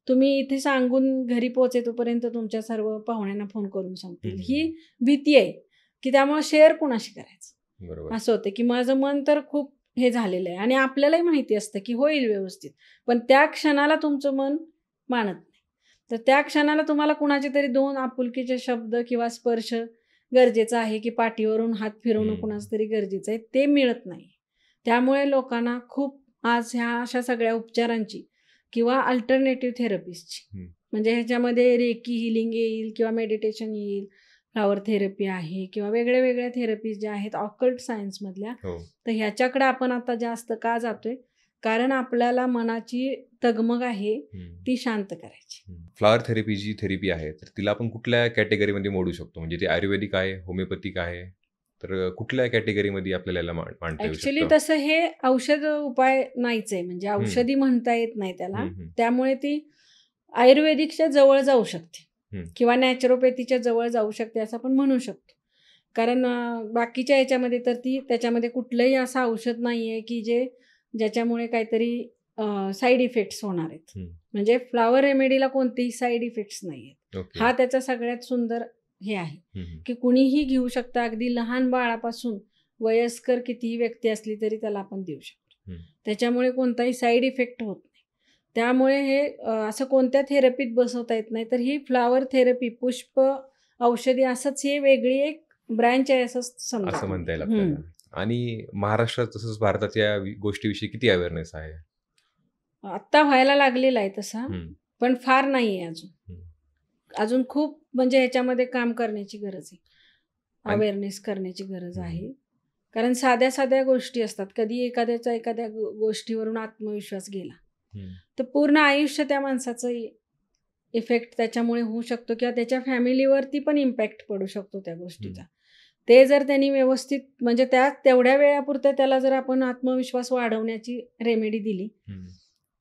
तुम्ही इथे सांगून घरी पोहोचेतोपर्यंत तुमच्या सर्व पाहुण्यांना फोन करून सांगतील. ही भीती आहे की त्यामुळे शेअर कुणाशी करायचं. असं होतं की माझं मन तर खूप हे झालेलं आहे आणि आपल्यालाही माहिती असतं की होईल व्यवस्थित, पण त्या क्षणाला तुमचं मन मानत नाही. तर त्या क्षणाला तुम्हाला कुणाचे तरी 2 आपुलकीचे शब्द किंवा स्पर्श गरजेचा आहे की पाठीवरून हात फिरवणं कुणाचं तरी गरजेचं आहे, ते मिळत नाही. त्यामुळे लोकांना खूप आज ह्या अशा सगळ्या उपचारांची किंवा अल्टरनेटिव्ह थेरपीजची, म्हणजे ह्याच्यामध्ये रेकी हिलिंग येईल किंवा मेडिटेशन येईल, फ्लॉवर थेरपी आहे किंवा वेगळ्या वेगळ्या थेरपीज ज्या आहेत ऑकल्ट सायन्समधल्या, तर ह्याच्याकडे आपण आता जास्त का जातोय? कारण आपल्याला मनाची तगमग आहे ती शांत करायची. फ्लॉवर थेरपी जी थेरपी आहे तर तिला आपण कुठल्या कॅटेगरीमध्ये मोडू शकतो? म्हणजे ते आयुर्वेदिक आहे, होमिओपॅथिक आहे, तर कुठल्या कॅटेगरीमध्ये आपल्याला मांडता येऊ शकतं? ऍक्च्युली तसं हे औषध उपाय नाहीच आहे, म्हणजे औषधी म्हणता येत नाही त्याला. त्यामुळे ती आयुर्वेदिकच्या जवळ जाऊ शकते किंवा नॅचरोपॅथीच्या जवळ जाऊ शकते असं आपण म्हणू शकतो. कारण बाकीच्या याच्यामध्ये तर त्याच्यामध्ये कुठलंही असं औषध नाहीये की ज्याच्यामुळे काहीतरी साईड इफेक्ट्स होणार आहेत. म्हणजे फ्लॉवर रेमेडीला कोणतेही साईड इफेक्ट्स नाही आहेत. हा त्याचा सगळ्यात सुंदर हे आहे की कुणीही घेऊ शकतं, अगदी लहान बाळापासून वयस्कर कितीही व्यक्ती असली तरी त्याला आपण देऊ शकतो. त्याच्यामुळे कोणताही साईड इफेक्ट होत नाही. त्यामुळे हे असं कोणत्या थेरपीत बसवता येत नाही. तर ही फ्लॉवर थेरपी, पुष्प औषधी असंच हे वेगळी एक ब्रँच आहे असं म्हणता येईल आपल्याला. आणि महाराष्ट्रात तसंच भारतात या गोष्टीविषयी किती अवेअरनेस आहे? आत्ता व्हायला लागलेला आहे तसा, पण फार नाही आहे अजून खूप म्हणजे ह्याच्यामध्ये काम करण्याची गरज आहे, अवेअरनेस करण्याची गरज आहे. कारण साध्या साध्या गोष्टी असतात, कधी एखाद्या गोष्टीवरून आत्मविश्वास गेला तर पूर्ण आयुष्य त्या माणसाचं इफेक्ट त्याच्यामुळे होऊ शकतो किंवा त्याच्या फॅमिलीवरती पण इम्पॅक्ट पडू शकतो त्या गोष्टीचा. ते जर त्यांनी व्यवस्थित म्हणजे तेवढ्या वेळापुरतं त्याला जर आपण आत्मविश्वास वाढवण्याची रेमेडी दिली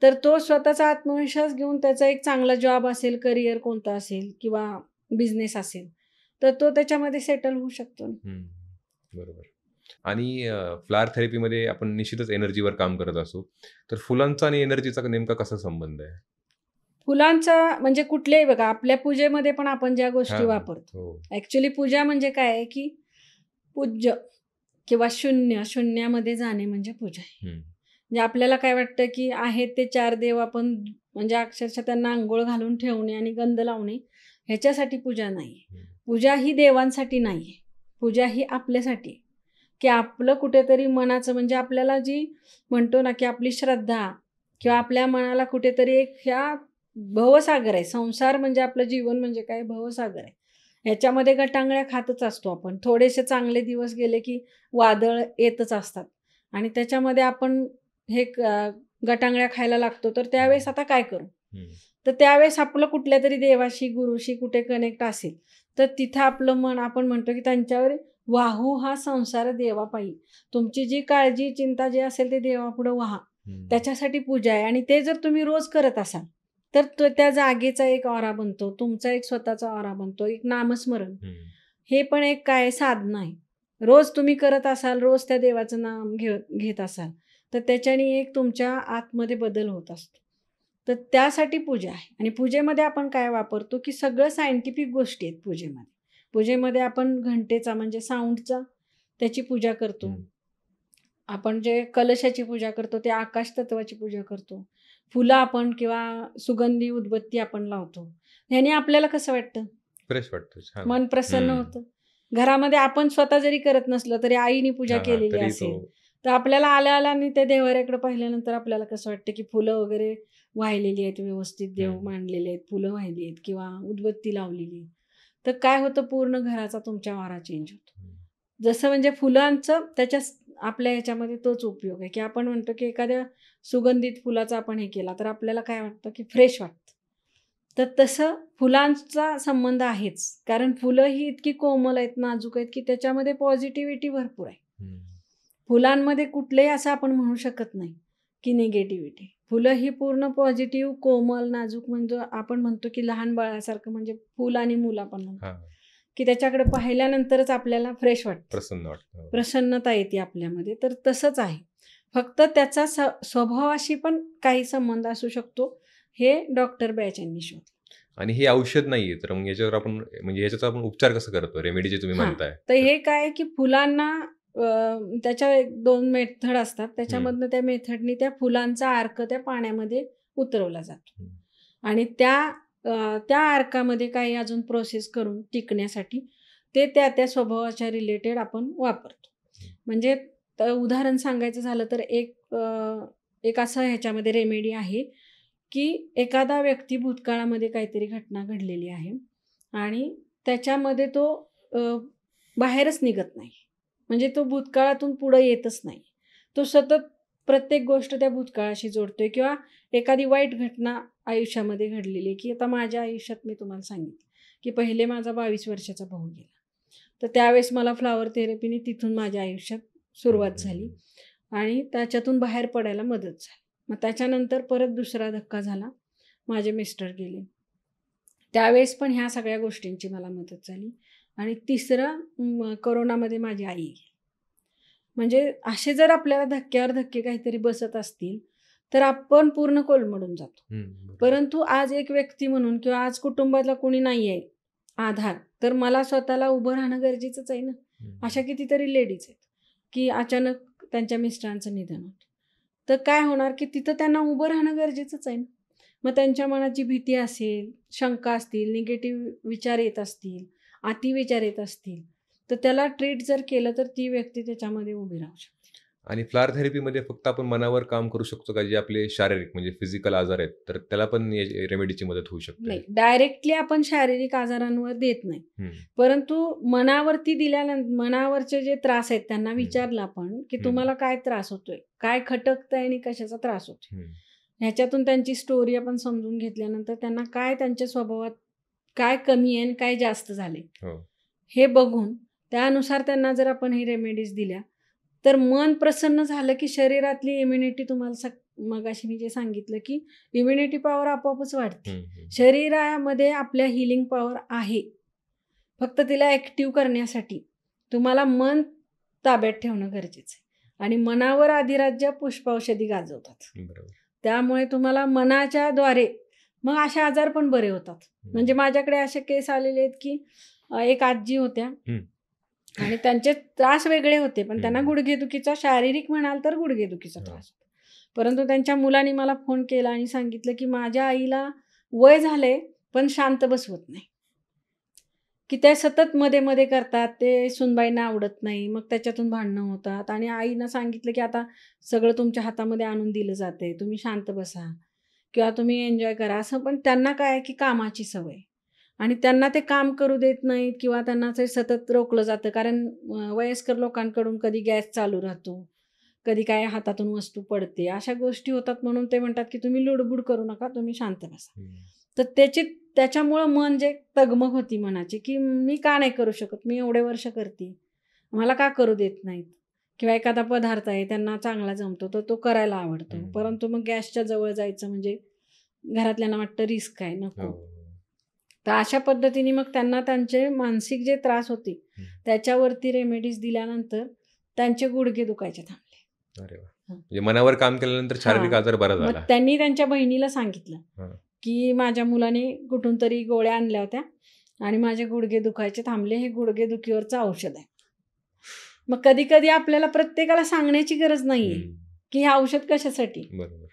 तर तो स्वतःचा आत्मविश्वास घेऊन त्याचा एक चांगला जॉब असेल, करिअर कोणता असेल किंवा बिझनेस असेल तर तो त्याच्यामध्ये सेटल होऊ शकतो. बरोबर. आणि फ्लॉवर थेरपीमध्ये आपण निश्चितच एनर्जीवर काम करत असू, तर फुलांचा आणि एनर्जीचा नेमका कसा संबंध आहे? फुलांचा म्हणजे कुठल्याही बघा आपल्या पूजेमध्ये पण आपण ज्या गोष्टी वापरतो, ऍक्च्युली पूजा म्हणजे काय आहे की पूज्य किंवा शून्यामध्ये जाणे म्हणजे पूजा आहे. म्हणजे आपल्याला काय वाटतं की आहेत ते 4 देव आपण म्हणजे अक्षरशः त्यांना अंघोळ घालून ठेवणे आणि गंध लावणे ह्याच्यासाठी पूजा नाही. पूजा ही देवांसाठी नाही, पूजा ही आपल्यासाठी की आपलं कुठेतरी मनाचं म्हणजे आपल्याला जी म्हणतो ना की आपली श्रद्धा किंवा आपल्या मनाला कुठेतरी एक ह्या भवसागर आहे. संसार म्हणजे आपलं जीवन म्हणजे काय भवसागर आहे. ह्याच्यामध्ये गटांगळ्या खातच असतो आपण. थोडेसे चांगले दिवस गेले की वादळ येतच असतात आणि त्याच्यामध्ये आपण हे गटांगळ्या खायला लागतो. तर त्यावेळेस आता काय करू? तर त्यावेळेस आपलं कुठल्या तरी देवाशी गुरुशी कुठे कनेक्ट असेल तर तिथं आपलं मन आपण म्हणतो की त्यांच्यावर वाहू हा संसार देवापायी. तुमची जी काळजी चिंता जे असेल ते देवापुढे वाहा, त्याच्यासाठी पूजा आहे. आणि ते जर तुम्ही रोज करत असाल तर त्या जागेचा एक ऑरा बनतो, तुमचा एक स्वतःचा ऑरा बनतो, एक नामस्मरण. हे पण एक काय साधना आहे. रोज तुम्ही करत असाल, रोज त्या देवाचं नाम घेत असाल, तर त्याच्याने एक तुमच्या आतमध्ये बदल होत असतो. तर त्यासाठी पूजा आहे. आणि पूजेमध्ये आपण काय वापरतो, की सगळं सायंटिफिक गोष्टी आहेत पूजेमध्ये. पूजेमध्ये आपण घंटेचा म्हणजे साऊंडचा त्याची पूजा करतो. आपण जे कलशाची पूजा करतो ते आकाश तत्वाची पूजा करतो. फुलं आपण किंवा सुगंधी उदबत्ती आपण लावतो. ह्याने आपल्याला कसं वाटतं? फ्रेश वाटतं. मन प्रसन्न होतं. घरामध्ये आपण स्वतः जरी करत नसलं तरी आईने पूजा केलेली असेल, तर आपल्याला आल्या त्या देव्हाऱ्याकडे पाहिल्यानंतर आपल्याला कसं वाटतं, की फुलं वगैरे वाहिलेली आहेत, व्यवस्थित देव मांडलेले आहेत, फुलं वाहिली आहेत किंवा उदबत्ती लावलेली. तर काय होतं, पूर्ण घराचा तुमच्या वारा चेंज होतो. जसं म्हणजे फुलांचं त्याच्या आपल्या ह्याच्यामध्ये तोच उपयोग आहे, की आपण म्हणतो, की एखाद्या सुगंधित फुलाचा आपण हे केला तर आपल्याला काय वाटतं, की फ्रेश वाटतं. तर तसं फुलांचा संबंध आहेच. कारण फुलं ही इतकी कोमल आहेत, नाजूक आहेत, की त्याच्यामध्ये पॉझिटिव्हिटी भरपूर आहे. फुलांमध्ये कुठलेही असं आपण म्हणू शकत नाही, की निगेटिव्हिटी. फुलं ही पूर्ण पॉझिटिव्ह, कोमल, नाजूक, म्हणजे आपण म्हणतो, की लहान बाळासारखं, म्हणजे फुल आणि मूल आपण म्हणतो, की त्याच्याकडे पाहिल्यानंतरच आपल्याला फ्रेश वाटतं, प्रसन्न वाटतं, प्रसन्नता येते आपल्यामध्ये. तर तसंच आहे. फक्त त्याचा स्वभावाशी पण काही संबंध असू शकतो. हे डॉक्टर बॅच यांनी शोधलं. आणि हे औषध नाहीये, तर मग याच्यावर आपण म्हणजे याच्याचा आपण उपचार कसं करतो? रेमेडी जे तुम्ही म्हणताय. तर हे काय, की फुलांना त्याच्या 2 मेथड असतात. त्याच्यामधनं त्या मेथडनी त्या फुलांचा अर्क त्या पाण्यामध्ये उतरवला जातो. आणि त्या अर्कामध्ये काही अजून प्रोसेस करून टिकण्यासाठी ते त्या स्वभावाच्या रिलेटेड आपण वापरतो. म्हणजे उदाहरण सांगायचं झालं तर एक असं ह्याच्यामध्ये रेमेडी आहे, की एखादा व्यक्ती भूतकाळामध्ये काहीतरी घटना घडलेली आहे आणि त्याच्यामध्ये तो बाहेरच निघत नाही. म्हणजे तो भूतकाळातून पुढे येतच नाही. तो सतत प्रत्येक गोष्ट त्या भूतकाळाशी जोडतोय किंवा एखादी वाईट घटना आयुष्यामध्ये घडलेली, की आता माझ्या आयुष्यात मी तुम्हाला सांगितलं, की पहिले माझा 22 वर्षाचा भाऊ गेला. तर त्यावेळेस मला फ्लॉवर थेरपीने तिथून माझ्या आयुष्यात सुरुवात झाली आणि त्याच्यातून बाहेर पडायला मदत झाली. मग त्याच्यानंतर परत दुसरा धक्का झाला. माझे मिस्टर गेले. त्यावेळेस पण ह्या सगळ्या गोष्टींची मला मदत झाली. आणि तिसरं कोरोनामध्ये माझी आई गेली. म्हणजे असे जर आपल्याला धक्क्यावर धक्के काहीतरी बसत असतील तर आपण पूर्ण कोलमडून जातो. परंतु आज एक व्यक्ती म्हणून किंवा आज कुटुंबातला कोणी नाही आहे आधार, तर मला स्वतःला उभं राहणं गरजेचंच आहे ना. अशा कितीतरी लेडीज आहेत, की अचानक त्यांच्या मिस्टरांचं निधन होतं. तर काय होणार, की तिथं त्यांना उभं राहणं गरजेचंच आहे ना. मग त्यांच्या मनात जी भीती असेल, शंका असतील, निगेटिव्ह विचार येत असतील, अतिविचार येत असतील, तर त्याला ट्रीट जर केलं तर ती व्यक्ती त्याच्यामध्ये उभी राहू शकते. आणि फ्लॉवर थेरपीमध्ये फक्त आपण मनावर काम करू शकतो का, जे आपले शारीरिक म्हणजे फिजिकल आजार आहेत, तर त्याला पण रेमेडीची मदत होऊ शकते? नाही, डायरेक्टली आपण शारीरिक आजारांवर देत नाही. परंतु मनावरती दिल्यानंतर मनावरचे जे त्रास आहेत त्यांना विचारलं आपण, की तुम्हाला काय त्रास होतोय, काय खटकतंय आणि कशाचा त्रास होतोय. ह्याच्यातून त्यांची स्टोरी आपण समजून घेतल्यानंतर त्यांना काय त्यांच्या स्वभावात काय कमी आहे आणि काय जास्त झाले हे बघून त्यानुसार त्यांना जर आपण ही रेमेडीज दिल्या तर मन प्रसन्न झालं, की शरीरातली इम्युनिटी तुम्हाला मगाशी मी जे सांगितलं, की इम्युनिटी पॉवर आपोआपच वाढते. शरीरामध्ये आपल्या हिलिंग पॉवर आहे. फक्त तिला ॲक्टिव्ह करण्यासाठी तुम्हाला मन ताब्यात ठेवणं गरजेचं आहे. आणि मनावर अधिराज्य पुष्पौषधी गाजवतात. त्यामुळे तुम्हाला मनाच्या द्वारे मग असे आजार पण बरे होतात. म्हणजे माझ्याकडे असे केस आलेले आहेत, की एक आजी होत्या आणि त्यांचे त्रास वेगळे होते, पण त्यांना गुडघेदुखीचा, शारीरिक म्हणाल तर गुडघेदुखीचा त्रास होता. परंतु त्यांच्या मुलांनी मला फोन केला आणि सांगितलं, की माझ्या आईला वय झालंय पण शांत बसवत नाही, की त्या सतत मध्ये मध्ये करतात, ते सुनबाईंना आवडत नाही, मग त्याच्यातून भांडणं होतात. आणि आईनं सांगितलं, की आता सगळं तुमच्या हातामध्ये आणून दिलं जाते, तुम्ही शांत बसा किंवा तुम्ही एन्जॉय करा. असं पण त्यांना काय आहे, की कामाची सवय आणि त्यांना ते काम करू देत नाहीत किंवा त्यांना ते सतत रोखलं जातं. कारण वयस्कर लोकांकडून कधी गॅस चालू राहतो, कधी काय हातातून वस्तू पडते, अशा गोष्टी होतात. म्हणून ते म्हणतात, की तुम्ही लुडबुड करू नका, तुम्ही शांत बसा. तर त्याच्यामुळं मन जे तगमग होती मनाची, की मी का नाही करू शकत, मी एवढे वर्ष करते, मला का करू देत नाहीत. किंवा एखादा पदार्थ आहे त्यांना चांगला जमतो तर तो करायला आवडतो, परंतु मग गॅसच्या जवळ जायचं म्हणजे घरातल्यांना वाटतं रिस्क आहे, नको. तर अशा पद्धतीने मग त्यांना त्यांचे मानसिक जे त्रास होते त्याच्यावरती रेमेडीज दिल्यानंतर त्यांचे गुडघे दुखायचे थांबले. अरे वा. म्हणजे मनावर काम केल्यानंतर शारीरिक आजार बरा मग झाला. त्यांनी त्यांच्या बहिणीला सांगितलं की माझ्या मुलाने कुठून तरी गोळ्या आणल्या होत्या आणि माझे गुडघे दुखायचे थांबले, हे गुडघे दुखीवरचं औषध आहे. मग कधी कधी आपल्याला प्रत्येकाला सांगण्याची गरज नाहीये की हे औषध कशासाठी. बरोबर.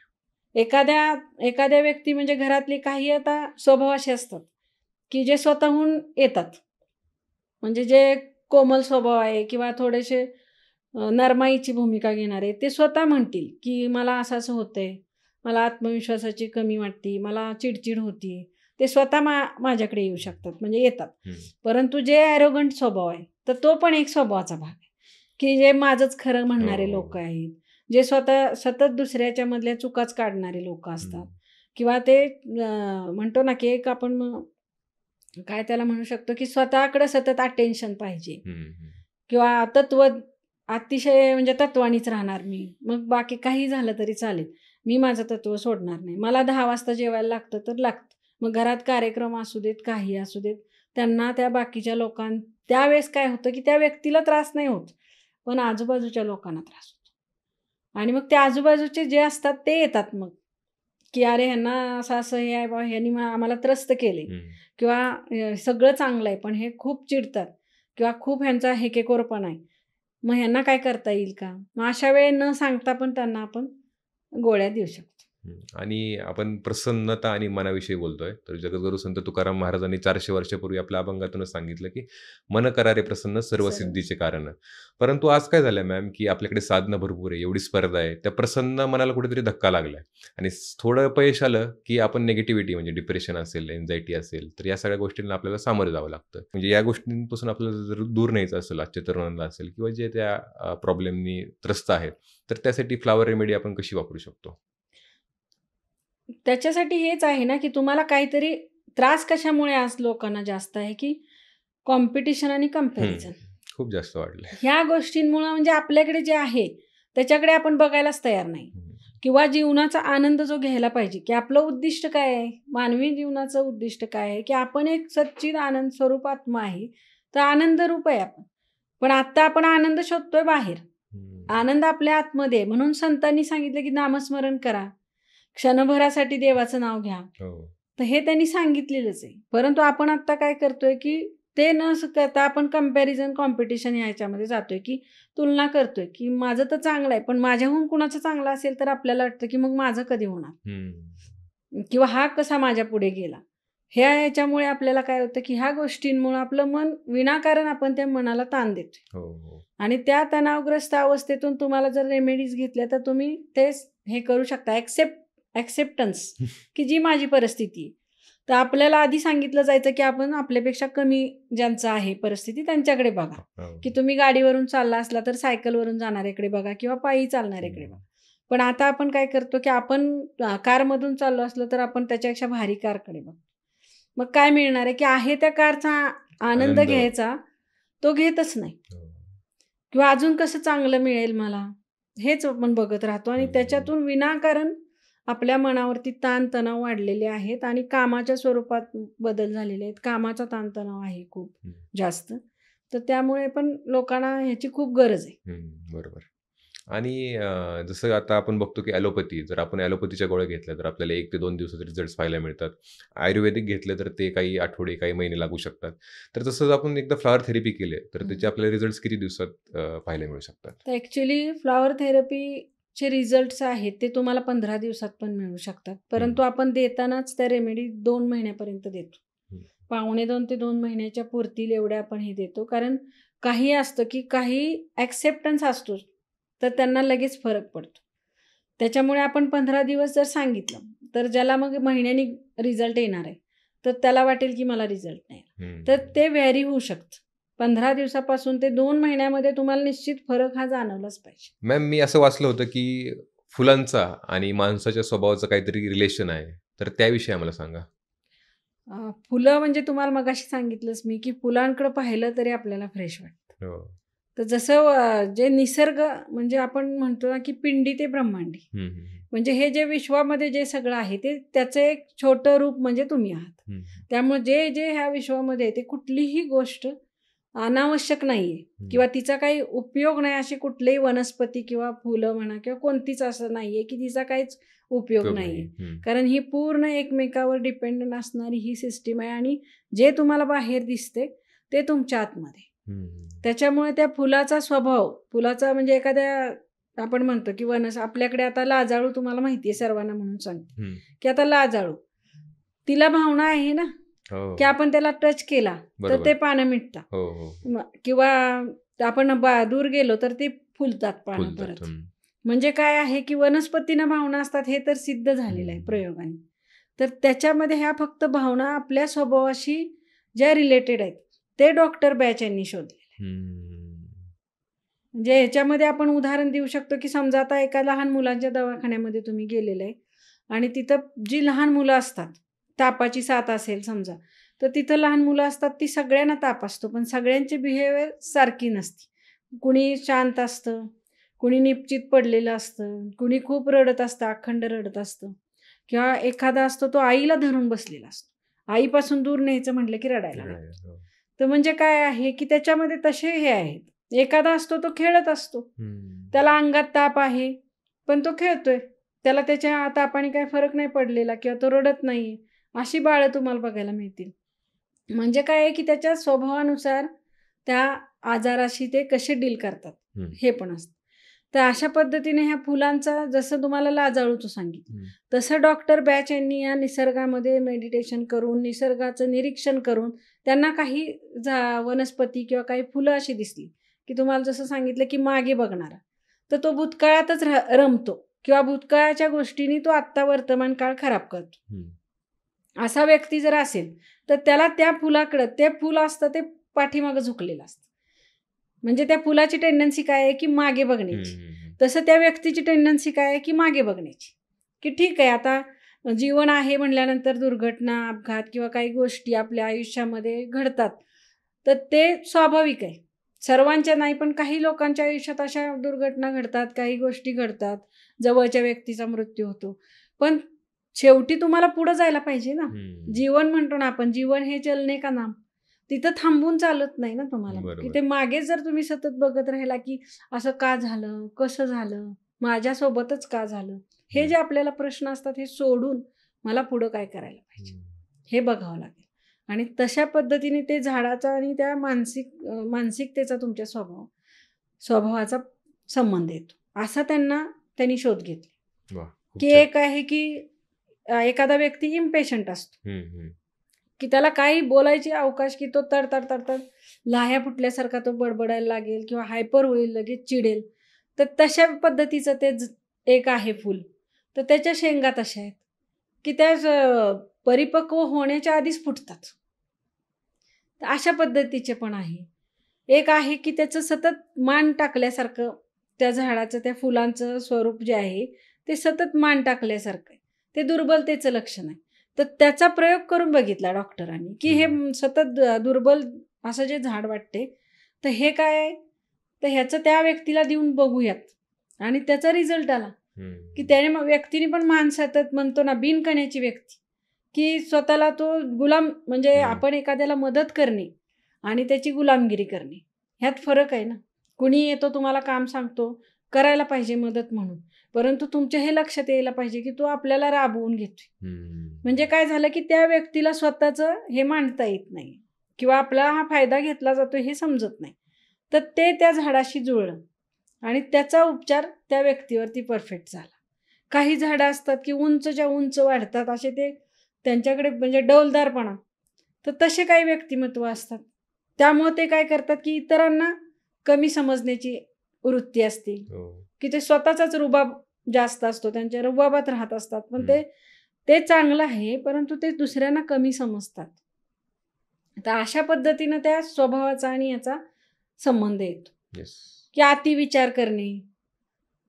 एखाद्या व्यक्ती म्हणजे घरातली काही आता स्वभाव असे असतात की जे स्वतःहून येतात, म्हणजे जे कोमल स्वभाव आहे किंवा थोडेसे नरमाईची भूमिका घेणारे, ते स्वतः म्हणतील की मला असं असं होतंय, मला आत्मविश्वासाची कमी वाटते, मला चिडचिड होती, ते स्वतः माझ्याकडे येऊ शकतात, म्हणजे येतात. परंतु जे ॲरोगंट स्वभाव आहे तर तो पण एक स्वभावाचा भाग आहे की जे माझंच खरं म्हणणारे लोक आहेत, जे स्वतः सतत दुसऱ्याच्या मधल्या चुकाच काढणारे लोक असतात, किंवा ते म्हणतो ना की एक आपण काय त्याला म्हणू शकतो की स्वतःकडे सतत अटेन्शन पाहिजे, किंवा अतिशय म्हणजे तत्वानीच राहणार मी, मग बाकी काही झालं तरी चालेल, मी माझं तत्व सोडणार नाही, मला 10 वाजता जेवायला लागतं तर लागतं. मग घरात कार्यक्रम असू देत, काही असू देत, त्यांना त्या बाकीच्या त्यावेळेस काय होतं की त्या व्यक्तीला त्रास नाही होत, पण आजूबाजूच्या लोकांना त्रास होतो. आणि मग त्या आजूबाजूचे जे असतात ते येतात मग की अरे ह्यांना असं असं हे आहे बा, ह्यांनी आम्हाला त्रस्त केले, किंवा सगळं चांगलं आहे पण हे खूप चिडतात, किंवा खूप ह्यांचा हेकेखोरपणा आहे, मग ह्यांना काय करता येईल का. मग अशा वेळी न सांगता पण त्यांना आपण गोळ्या देऊ शकतो. आणि आपण प्रसन्नता आणि मनाविषयी बोलतोय, तर जगद्गुरू संत तुकाराम महाराजांनी 400 वर्षापूर्वी आपल्या अभंगातूनच सांगितलं की मन करारे प्रसन्न सर्व सिद्धीचे कारण. परंतु आज काय झालंय मॅम की आपल्याकडे साधनं भरपूर आहे, एवढी स्पर्धा आहे, त्या प्रसन्न मनाला कुठेतरी धक्का लागलाय आणि थोडं अपयश आलं की आपण निगेटिव्हिटी म्हणजे डिप्रेशन असेल, एन्झायटी असेल, तर या सगळ्या गोष्टींना आपल्याला सामोरं जावं लागतं. म्हणजे या गोष्टींपासून आपल्याला जर दूर न्यायचं असेल आजच्या तरुणांना असेल किंवा जे त्या प्रॉब्लेमनी त्रस्त आहेत, तर त्यासाठी फ्लॉवर रेमेडी आपण कशी वापरू शकतो. त्याच्यासाठी हेच आहे ना की तुम्हाला काहीतरी त्रास कशामुळे आज लोकांना जास्त आहे की कॉम्पिटिशन आणि कंपॅरिझन खूप जास्त वाढले. ह्या गोष्टींमुळे म्हणजे आपल्याकडे जे आहे त्याच्याकडे आपण बघायलाच तयार नाही, किंवा जीवनाचा आनंद जो घ्यायला पाहिजे, की आपलं उद्दिष्ट काय आहे, मानवी जीवनाचं उद्दिष्ट काय आहे की आपण एक सच्चिद आनंद स्वरूप आत्मा आहे, तर आनंद रूप आहे आपण. पण आता आपण आनंद शोधतोय बाहेर, आनंद आपल्या आतमध्ये. म्हणून संतांनी सांगितलं की नामस्मरण करा, क्षणभरासाठी देवाचं नाव घ्या, तर हे त्यांनी सांगितलेलंच आहे. परंतु आपण आता काय करतोय की ते न करता आपण कंपॅरिझन, कॉम्पिटिशन ह्याच्यामध्ये जातोय, की तुलना करतोय की माझं तर चांगलं आहे पण माझ्याहून कुणाचं चांगलं असेल तर आपल्याला वाटतं की मग माझं कधी होणार, किंवा हा कसा माझ्या पुढे गेला. ह्याच्यामुळे आपल्याला काय होतं की ह्या गोष्टींमुळे आपलं मन विनाकारण आपण त्या मनाला ताण देतो, आणि त्या तणावग्रस्त अवस्थेतून तुम्हाला जर रेमेडीज घेतल्या तर तुम्ही ते हे करू शकता, ॲक्सेप्टन्स की जी माझी परिस्थिती आहे. तर आपल्याला आधी सांगितलं जायचं की आपण आपल्यापेक्षा कमी ज्यांचं आहे परिस्थिती त्यांच्याकडे बघा, की तुम्ही गाडीवरून चालला असला तर सायकलवरून जाणाऱ्याकडे बघा किंवा पायी चालणाऱ्याकडे बघा. पण आता आपण काय करतो की आपण कारमधून चाललो असलो तर आपण त्याच्यापेक्षा भारी कारकडे बघतो. मग काय मिळणार आहे की आहे त्या कारचा आनंद घ्यायचा, तो घेतच नाही, किंवा अजून कसं चांगलं मिळेल मला, हेच आपण बघत राहतो, आणि त्याच्यातून विनाकारण आपल्या मनावरती ताणतणाव वाढलेले आहेत आणि कामाच्या स्वरूपात बदल झालेले आहेत. कामाचा ताणतणाव आहे खूप जास्त, तर त्यामुळे पण लोकांना ह्याची खूप गरज आहे. बरोबर. आणि जसं आता आपण बघतो की ॲलोपॅथी, जर आपण ॲलोपॅथीच्या गोळ्या घेतल्या तर आपल्याला 1 ते 2 दिवसात रिझल्ट्स पाहायला मिळतात. आयुर्वेदिक घेतले तर ते काही आठवडे, काही महिने लागू शकतात. तर तसंच आपण एकदा फ्लॉवर थेरपी केले तर त्याचे आपल्याला रिझल्ट्स किती दिवसात पाहायला मिळू शकतात. तर ॲक्च्युली फ्लॉवर थेरपीचे रिझल्ट्स आहेत ते तुम्हाला 15 दिवसात पण मिळू शकतात, परंतु आपण देतानाच त्या रेमेडी 2 महिन्यापर्यंत देतो. 1.5 ते 2 महिन्याच्या पुरतील एवढ्या आपण हे देतो, कारण काही असतं की काही ॲक्सेप्टन्स असतो तर त्यांना लगेच फरक पडतो. त्याच्यामुळे आपण 15 दिवस जर सांगितलं तर ज्याला मग महिन्यानी रिझल्ट येणार आहे तर त्याला वाटेल की मला रिझल्ट नाही, तर ते व्हॅरी होऊ शकतं. 15 दिवसापासून ते 2 महिन्यामध्ये तुम्हाला निश्चित फरक हा जाणवलाच पाहिजे. मॅम, मी असं वाचलं होतं की फुलांचा आणि माणसाच्या स्वभावाचं काहीतरी रिलेशन आहे, तर त्याविषयी आम्हाला सांगा. फुलं म्हणजे तुम्हाला मगाशी सांगितलंच मी की फुलांकडे पाहिलं तरी आपल्याला फ्रेश वाटतं. तर जसं जे निसर्ग म्हणजे आपण म्हणतो ना की पिंडी ते ब्रह्मांडी, म्हणजे हे जे विश्वामध्ये जे सगळं आहे ते त्याचं एक छोटं रूप म्हणजे तुम्ही आहात. त्यामुळे जे जे ह्या विश्वामध्ये ते कुठलीही गोष्ट अनावश्यक नाहीये किंवा तिचा काही उपयोग नाही, अशी कुठलीही वनस्पती किंवा फुलं म्हणा किंवा कोणतीच असं नाहीये की तिचा काहीच उपयोग नाहीये. कारण ही पूर्ण एकमेकावर डिपेंडंट असणारी ही सिस्टीम आहे आणि जे तुम्हाला बाहेर दिसते ते तुमच्या आतमध्ये. त्याच्यामुळे त्या फुलाचा स्वभाव, फुलाचा म्हणजे एखाद्या आपण म्हणतो की आपल्याकडे आता लाजाळू तुम्हाला माहितीये सर्वांना म्हणून सांगते की आता लाजाळू तिला भावना आहे ना की आपण त्याला टच केला तर ते पानं मिटतात किंवा आपण दूर गेलो तर ते फुलतात पानं परत. म्हणजे काय आहे की वनस्पतींना भावना असतात हे तर सिद्ध झालेलं आहे प्रयोगाने. तर त्याच्यामध्ये ह्या फक्त भावना आपल्या स्वभावाशी ज्या रिलेटेड आहेत ते डॉक्टर बॅच यांनी शोधलेले. म्हणजे ह्याच्यामध्ये आपण उदाहरण देऊ शकतो की समजा आता एका लहान मुलांच्या दवाखान्यामध्ये तुम्ही गेलेले आहे आणि तिथं जी लहान मुलं असतात, तापाची साथ असेल समजा, तर तिथं लहान मुलं असतात, ती सगळ्यांना ताप असतो पण सगळ्यांची बिहेवियर सारखी नसते. कुणी शांत असतं, कुणी निपचित पडलेलं असतं, कुणी खूप रडत असतं, अखंड रडत असतं किंवा एखादा असतो तो आईला धरून बसलेला असतो, आईपासून दूर न्यायचं म्हटलं की रडायला लागतं. तर म्हणजे काय आहे की त्याच्यामध्ये तसे हे आहेत. एखादा असतो तो खेळत असतो, त्याला अंगात ताप आहे पण तो खेळतोय, त्याला त्याच्या तापाने काही फरक नाही पडलेला किंवा तो रडत नाहीये. अशी बाळं तुम्हाला बघायला मिळतील. म्हणजे काय आहे की त्याच्या स्वभावानुसार त्या आजाराशी ते कसे डील करतात हे पण असतं. तर अशा पद्धतीने ह्या फुलांचा, जसं तुम्हाला लाजाळूचं सांगितलं तसं डॉक्टर बॅच यांनी या निसर्गामध्ये मेडिटेशन करून, निसर्गाचं निरीक्षण करून त्यांना काही वनस्पती किंवा काही फुलं अशी दिसली की तुम्हाला जसं सांगितलं की मागे बघणारा, तर तो भूतकाळातच रमतो किंवा भूतकाळाच्या गोष्टींनी तो आत्ता वर्तमान काळ खराब करतो. असा व्यक्ती जर असेल तर त्याला त्या फुलाकडं, ते फुल असतं ते पाठीमागं झुकलेलं असतं. म्हणजे त्या फुलाची टेंडन्सी काय आहे की मागे बघण्याची. तसं त्या व्यक्तीची टेंडन्सी काय आहे की मागे बघण्याची. की ठीक आहे, आता जीवन आहे म्हणल्यानंतर दुर्घटना, अपघात किंवा काही गोष्टी आपल्या आयुष्यामध्ये घडतात, तर ते स्वाभाविक आहे. सर्वांच्या नाही पण काही लोकांच्या आयुष्यात अशा दुर्घटना घडतात, काही गोष्टी घडतात, जवळच्या व्यक्तीचा मृत्यू होतो. पण शेवटी तुम्हाला पुढे जायला पाहिजे ना. जीवन म्हणतो ना आपण, जीवन हे चलने का नाम. तिथं थांबून चालत नाही ना तुम्हाला. की ते मागे जर तुम्ही सतत बघत राहिला की असं का झालं, कसं झालं, माझ्यासोबतच का झालं, हे जे आपल्याला प्रश्न असतात हे सोडून मला पुढं काय करायला पाहिजे हे बघावं लागेल. आणि तशा पद्धतीने ते झाडाचा आणि त्या मानसिकतेचा तुमच्या स्वभावाचा संबंध येतो. असा त्यांनी शोध घेतला. की एक आहे की एखादा व्यक्ती इम्पेशंट असतो की त्याला काही बोलायची अवकाश, की तो तडतड लाह्या फुटल्यासारखा तो बडबडायला लागेल किंवा हायपर होईल, लगेच चिडेल. तर तशा पद्धतीचं ते एक आहे फुल. तर त्याच्या शेंगा तशा आहेत की त्या परिपक्व होण्याच्या आधीच फुटतात. तर अशा पद्धतीचे पण आहे. एक आहे की त्याचं सतत मान टाकल्यासारखं, त्या झाडाचं, त्या फुलांचं स्वरूप जे आहे ते सतत मान टाकल्यासारखं आहे. ते दुर्बलतेचं लक्षण आहे. तर त्याचा प्रयोग करून बघितला डॉक्टरांनी की हे सतत दुर्बल असं जे झाड वाटते, तर हे काय आहे, तर ह्याचं त्या व्यक्तीला देऊन बघूयात. आणि त्याचा रिझल्ट आला की त्याने व्यक्तीने पण मान सतत म्हणतो ना, बिनकण्याची व्यक्ती, की स्वतःला तो गुलाम, म्हणजे आपण एखाद्याला मदत करणे आणि त्याची गुलामगिरी करणे ह्यात फरक आहे ना. कुणी येतो तुम्हाला काम सांगतो, करायला पाहिजे मदत म्हणून, परंतु तुमच्या हे लक्षात यायला पाहिजे की तो आपल्याला राबवून घेतोय. म्हणजे काय झालं की त्या व्यक्तीला स्वतःचं हे मांडता येत नाही किंवा आपला हा फायदा घेतला जातो हे समजत नाही. तर ते त्या झाडाशी जुळलं आणि त्याचा उपचार त्या व्यक्तीवरती परफेक्ट झाला. काही झाडं असतात की उंचच्या उंच वाढतात, असे ते त्यांच्याकडे म्हणजे डौलदारपणा, तर तसे काही व्यक्तिमत्व असतात. त्यामुळे ते काय करतात की इतरांना कमी समजण्याची वृत्ती असते की ते स्वतःचाच रुबाब जास्त असतो, त्यांच्या रुबाबात राहत असतात. पण ते चांगलं आहे, परंतु ते दुसऱ्यांना कमी समजतात. तर अशा पद्धतीनं त्या स्वभावाचा आणि याचा संबंध येतो की अति विचार करणे.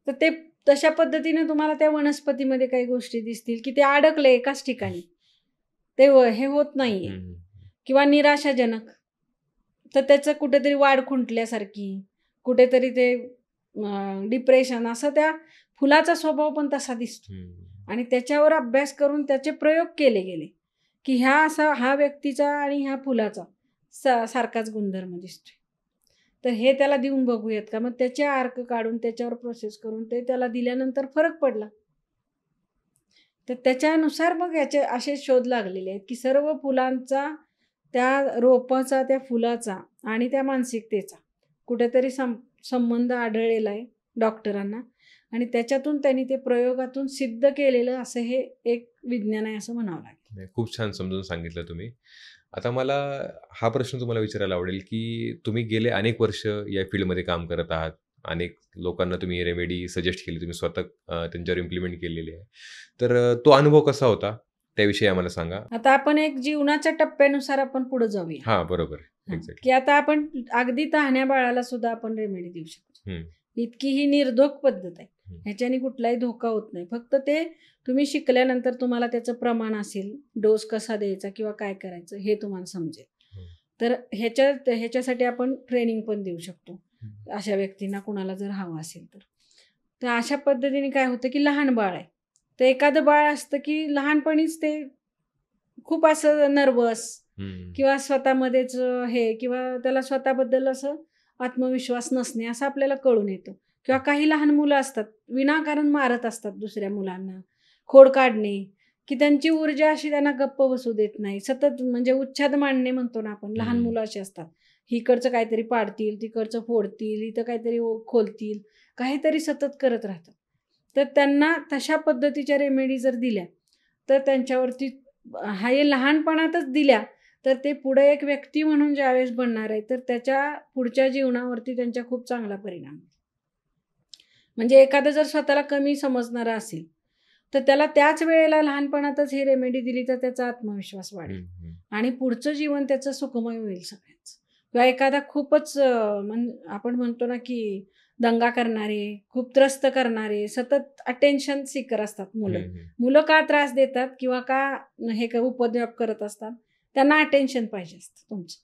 तर ते तशा पद्धतीने तुम्हाला त्या वनस्पतीमध्ये काही गोष्टी दिसतील की ते अडकले एकाच ठिकाणी, ते हे होत नाहीये किंवा निराशाजनक, तर त्याचं कुठेतरी वाढ खुंटल्यासारखी, कुठेतरी ते डिप्रेशन, असं त्या फुलाचा स्वभाव पण तसा दिसतो. आणि त्याच्यावर अभ्यास करून त्याचे प्रयोग केले गेले की हा व्यक्तीचा आणि ह्या फुलाचा सारखाच गुणधर्म दिसतोय. तर हे त्याला देऊन बघूयात का. मग त्याचे अर्क काढून त्याच्यावर प्रोसेस करून ते त्याला दिल्यानंतर फरक पडला. तर त्याच्यानुसार मग याचे असे शोध लागलेले आहेत की सर्व फुलांचा, त्या रोपाचा, त्या फुलाचा आणि त्या मानसिकतेचा कुठेतरी संबंध आढळलेला आहे डॉक्टरांना. आणि त्याच्यातून त्यांनी ते प्रयोगातून सिद्ध केलेलं असं हे एक विज्ञान आहे असं म्हणावं लागेल. खूप छान समजून सांगितलं तुम्ही. आता मला हा प्रश्न तुम्हाला विचारायला आवडेल की तुम्ही गेले अनेक वर्ष या फील्डमध्ये काम करत आहात. अनेक लोकांना तुम्ही रेमेडी सजेस्ट केली, तुम्ही स्वतः त्यांच्यावर इम्प्लिमेंट केलेली आहे. तर तो अनुभव कसा होता त्याविषयी आम्हाला सांगा. आता आपण एक जीवनाच्या टप्प्यानुसार आपण पुढे जाऊया. हां, बरोबर. की आता आपण अगदी तहान्या बाळाला सुद्धा आपण रेमेडी देऊ शकतो. इतकी ही निर्धोक पद्धत आहे. ह्याच्याने कुठलाही धोका होत नाही. फक्त ते तुम्ही शिकल्यानंतर तुम्हाला त्याचं प्रमाण असेल, डोस कसा द्यायचा किंवा काय करायचं हे तुम्हाला समजेल. तर ह्याच्यासाठी आपण ट्रेनिंग पण देऊ शकतो अशा व्यक्तींना, कुणाला जर हवं असेल तर. तर अशा पद्धतीने काय होतं की लहान बाळ आहे, तर एखादं बाळ असतं की लहानपणीच ते खूप असं नर्वस किंवा स्वतःमध्येच हे, किंवा त्याला स्वतःबद्दल असं आत्मविश्वास नसणे असं आपल्याला कळून येतं. किंवा काही लहान मुलं असतात विनाकारण मारत असतात दुसऱ्या मुलांना, खोड काढणे, की त्यांची ऊर्जा अशी त्यांना गप्प बसू देत नाही. सतत म्हणजे उच्छाद मांडणे म्हणतो ना आपण, लहान मुलं अशी असतात. इकडचं काहीतरी पाडतील, तिकडचं फोडतील, इथं काहीतरी खोलतील, काहीतरी सतत करत राहतात. तर त्यांना तशा पद्धतीच्या रेमेडी जर दिल्या तर त्यांच्यावरती हे लहानपणातच दिल्या तर ते पुढे एक व्यक्ती म्हणून ज्यावेळेस बनणार आहे तर त्याच्या पुढच्या जीवनावरती त्यांच्या खूप चांगला परिणाम होईल. म्हणजे एखादं जर स्वतःला कमी समजणारा असेल तर त्याला त्याच वेळेला लहानपणातच ही रेमेडी दिली तर त्याचा आत्मविश्वास वाढेल आणि पुढचं जीवन त्याचं सुखमय होईल सगळ्यांचं. किंवा एखादा खूपच आपण म्हणतो ना की दंगा करणारे, खूप त्रस्त करणारे, सतत अटेन्शन सीकर असतात मुलं का त्रास देतात किंवा का हे का उपद्व्याप करत असतात, त्यांना अटेन्शन पाहिजे असतं तुमचं.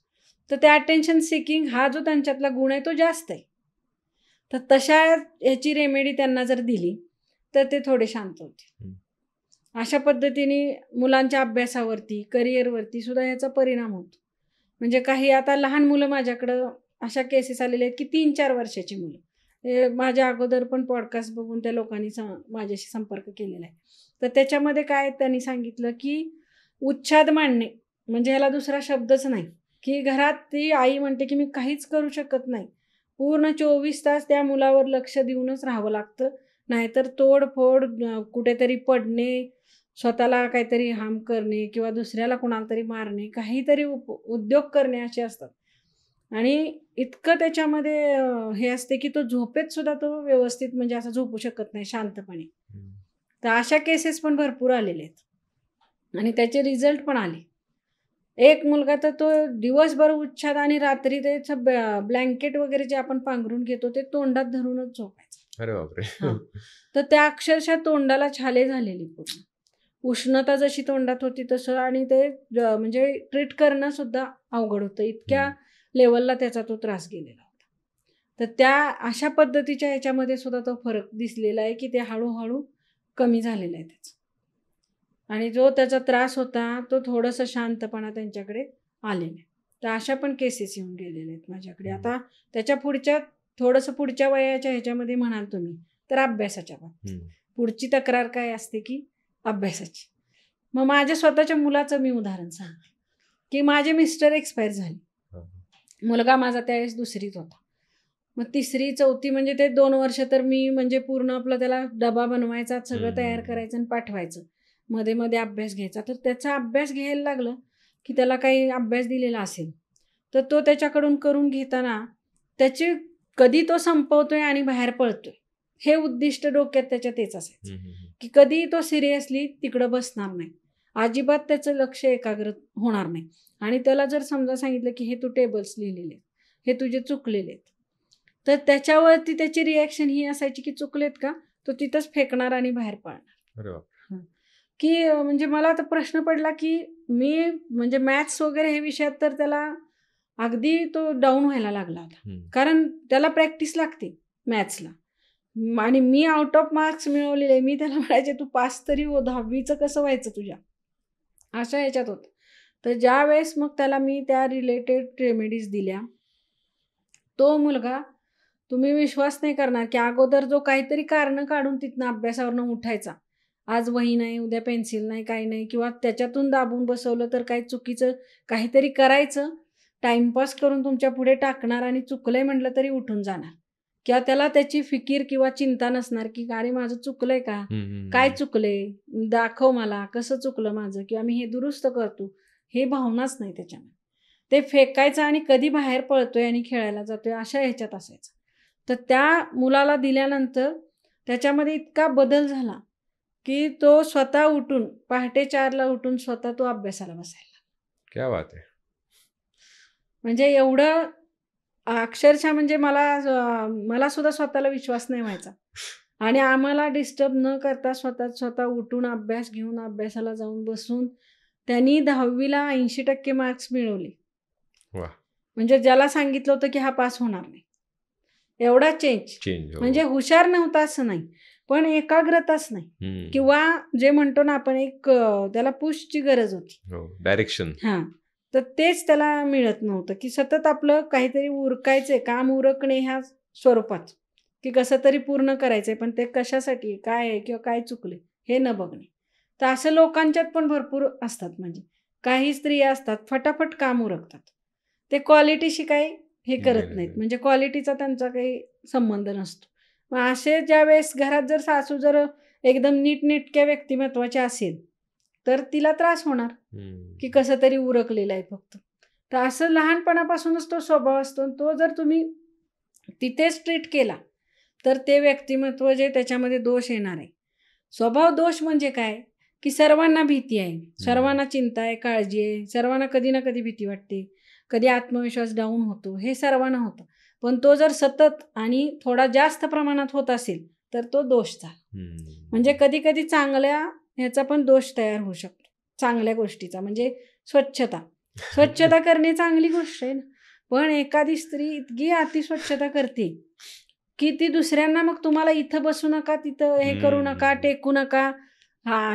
तर ते अटेन्शन सिकिंग हा जो त्यांच्यातला गुण आहे तो जास्त आहे. तर तशा ह्याची रेमेडी त्यांना जर दिली तर ते थोडे शांत होतील. अशा पद्धतीने मुलांच्या अभ्यासावरती, करिअरवरती सुद्धा ह्याचा परिणाम होतो. म्हणजे काही आता लहान मुलं माझ्याकडं अशा केसेस आलेल्या आहेत की 3-4 वर्षाची मुलं, माझ्या अगोदर पण पॉडकास्ट बघून त्या लोकांनी माझ्याशी संपर्क केलेला आहे. तर त्याच्यामध्ये काय त्यांनी सांगितलं की उच्छाद मांडणे म्हणजे ह्याला दुसरा शब्दच नाही, की घरात ती आई म्हणते की मी काहीच करू शकत नाही, पूर्ण 24 तास त्या मुलावर लक्ष देऊनच राहावं लागतं, नाहीतर तोडफोड, कुठेतरी पडणे, स्वतःला काहीतरी हार्म करणे किंवा दुसऱ्याला कुणाला तरी मारणे, काहीतरी उद्योग करणे असे असतात. आणि इतकं त्याच्यामध्ये हे असते की तो झोपेत सुद्धा तो व्यवस्थित म्हणजे असं झोपू शकत नाही शांतपणे. तर अशा केसेस पण भरपूर आलेले आहेत आणि त्याचे रिझल्ट पण आले. एक मुलगा तर तो दिवसभर उच्छाद आणि रात्री त्याचं ब्लँकेट वगैरे जे आपण पांघरून घेतो ते तोंडात धरूनच झोपायचं. अरे बापरे. तर त्या अक्षरशः तोंडाला छाले झालेली, पूर्ण उष्णता जशी तोंडात होती तसं, आणि ते म्हणजे ट्रीट करणं सुद्धा अवघड होतं, इतक्या लेवलला त्याचा तो त्रास गेलेला होता. तर त्या अशा पद्धतीच्या ह्याच्यामध्ये सुद्धा तो फरक दिसलेला आहे की ते हळूहळू कमी झालेला आहे त्याचा, आणि जो त्याचा त्रास होता तो थोडंसं शांतपणा त्यांच्याकडे आलेला आहे. तर अशा पण केसेस येऊन गेलेल्या आहेत माझ्याकडे. आता त्याच्या पुढच्या वयाच्या ह्याच्यामध्ये म्हणाल तुम्ही तर अभ्यासाच्या बाबतीत पुढची तक्रार काय असते की अभ्यासाची. मग माझ्या स्वतःच्या मुलाचं मी उदाहरण सांगते की माझे मिस्टर एक्सपायर झाले. मुलगा माझा त्यावेळेस 2रीत होता. मग 3री 4थी म्हणजे ते 2 वर्ष तर मी म्हणजे पूर्ण आपलं त्याला डबा बनवायचा, सगळं तयार करायचं आणि पाठवायचं, मध्ये मध्ये अभ्यास घ्यायचा. तर त्याचा अभ्यास घ्यायला लागलं की त्याला काही अभ्यास दिलेला असेल तर तो त्याच्याकडून करून घेताना त्याची कधी तो संपवतोय आणि बाहेर पळतोय हे उद्दिष्ट डोक्यात त्याच्या तेच असायचं की कधी तो सिरियसली तिकडं बसणार नाही, अजिबात त्याचं लक्ष एकाग्र होणार नाही. आणि त्याला जर समजा सांगितलं की हे तू टेबल्स लिहिलेले, हे तुझे चुकलेले आहेत, तर त्याच्यावरती त्याची रिॲक्शन ही असायची की चुकलेत का, तो तिथंच फेकणार आणि बाहेर पळणार. की म्हणजे मला आता प्रश्न पडला की मी म्हणजे मॅथ्स वगैरे हे विषयात तर त्याला अगदी तो डाऊन व्हायला लागला होता, कारण त्याला प्रॅक्टिस लागते मॅथ्सला, आणि मी आउट ऑफ मार्क्स मिळवलेले. मी त्याला म्हणायचे तू पास तरी हो, 10वीचं कसं व्हायचं तुझ्या, अशा ह्याच्यात होतं. तर ज्या वेळेस मग त्याला मी त्या रिलेटेड रेमेडीज दिल्या तो मुलगा तुम्ही विश्वास नाही करणार की अगोदर जो काहीतरी कारणं काढून तिथनं अभ्यासावरनं उठायचा, आज वही नाही, उद्या पेन्सिल नाही, काही नाही, किंवा त्याच्यातून दाबून बसवलं तर काही चुकीचं काहीतरी करायचं, टाइमपास करून तुमच्या पुढे टाकणार आणि चुकलंय म्हटलं तरी उठून जाणार, किंवा त्याला त्याची फिकीर किंवा चिंता नसणार की अरे माझं चुकलंय का, काय चुकलंय, दाखव मला कसं चुकलं माझं, किंवा मी हे दुरुस्त करतो, हे भावनाच नाही त्याच्यामध्ये. ते फेकायचं आणि कधी बाहेर पळतोय आणि खेळायला जातोय अशा ह्याच्यात असायचं. तर त्या मुलाला दिल्यानंतर त्याच्यामध्ये इतका बदल झाला की तो स्वतः उठून पहाटे 4ला उठून स्वतः तो अभ्यासाला बसायला. क्या बात आहे. म्हणजे एवढं अक्षरशः म्हणजे मला सुद्धा स्वतःला विश्वास नाही व्हायचा. आणि आम्हाला डिस्टर्ब न करता स्वतः उठून अभ्यास घेऊन अभ्यासाला जाऊन बसून त्यांनी 10वीला 80% मार्क्स मिळवले. वा. म्हणजे ज्याला सांगितलं होतं की हा पास होणार नाही, एवढा चेंज. म्हणजे हुशार नव्हता असं नाही, पण एकाग्रताच नाही, किंवा जे म्हणतो ना आपण एक त्याला पुशची गरज होती, डायरेक्शन. तर तेच त्याला मिळत नव्हतं, की सतत आपलं काहीतरी उरकायचंय, काम उरकणे ह्या स्वरूपात, की कसं तरी पूर्ण करायचंय, पण ते कशासाठी, काय आहे किंवा काय चुकले हे न बघणे. तर असं लोकांच्यात पण भरपूर असतात. म्हणजे काही स्त्रिया असतात फटाफट काम उरकतात, ते क्वालिटीशी काही हे करत नाहीत, म्हणजे क्वालिटीचा त्यांचा काही संबंध नसतो. मग असे ज्या वेळेस घरात जर सासू जर एकदम नीटनेटक्या व्यक्तिमत्वाची असेल तर तिला त्रास होणार की कसं तरी उरकलेलं आहे फक्त. तर असं लहानपणापासूनच तो स्वभाव असतो. तो जर तुम्ही तिथेच ट्रीट केला तर ते व्यक्तिमत्व जे त्याच्यामध्ये दोष येणार आहे. स्वभाव दोष म्हणजे काय की सर्वांना भीती आहे, सर्वांना चिंता आहे, काळजी आहे, सर्वांना कधी ना कधी भीती वाटते, कधी आत्मविश्वास डाऊन होतो, हे सर्वांना होतं. पण तो जर सतत आणि थोडा जास्त प्रमाणात होत असेल तर तो दोष झाला. म्हणजे कधी कधी चांगल्या ह्याचा पण दोष तयार होऊ शकतो, चांगल्या गोष्टीचा. म्हणजे स्वच्छता करणे चांगली गोष्ट आहे ना, पण एखादी स्त्री इतकी अतिस्वच्छता करते की ती दुसऱ्यांना मग तुम्हाला इथं बसू नका, तिथं हे करू नका, टेकू नका,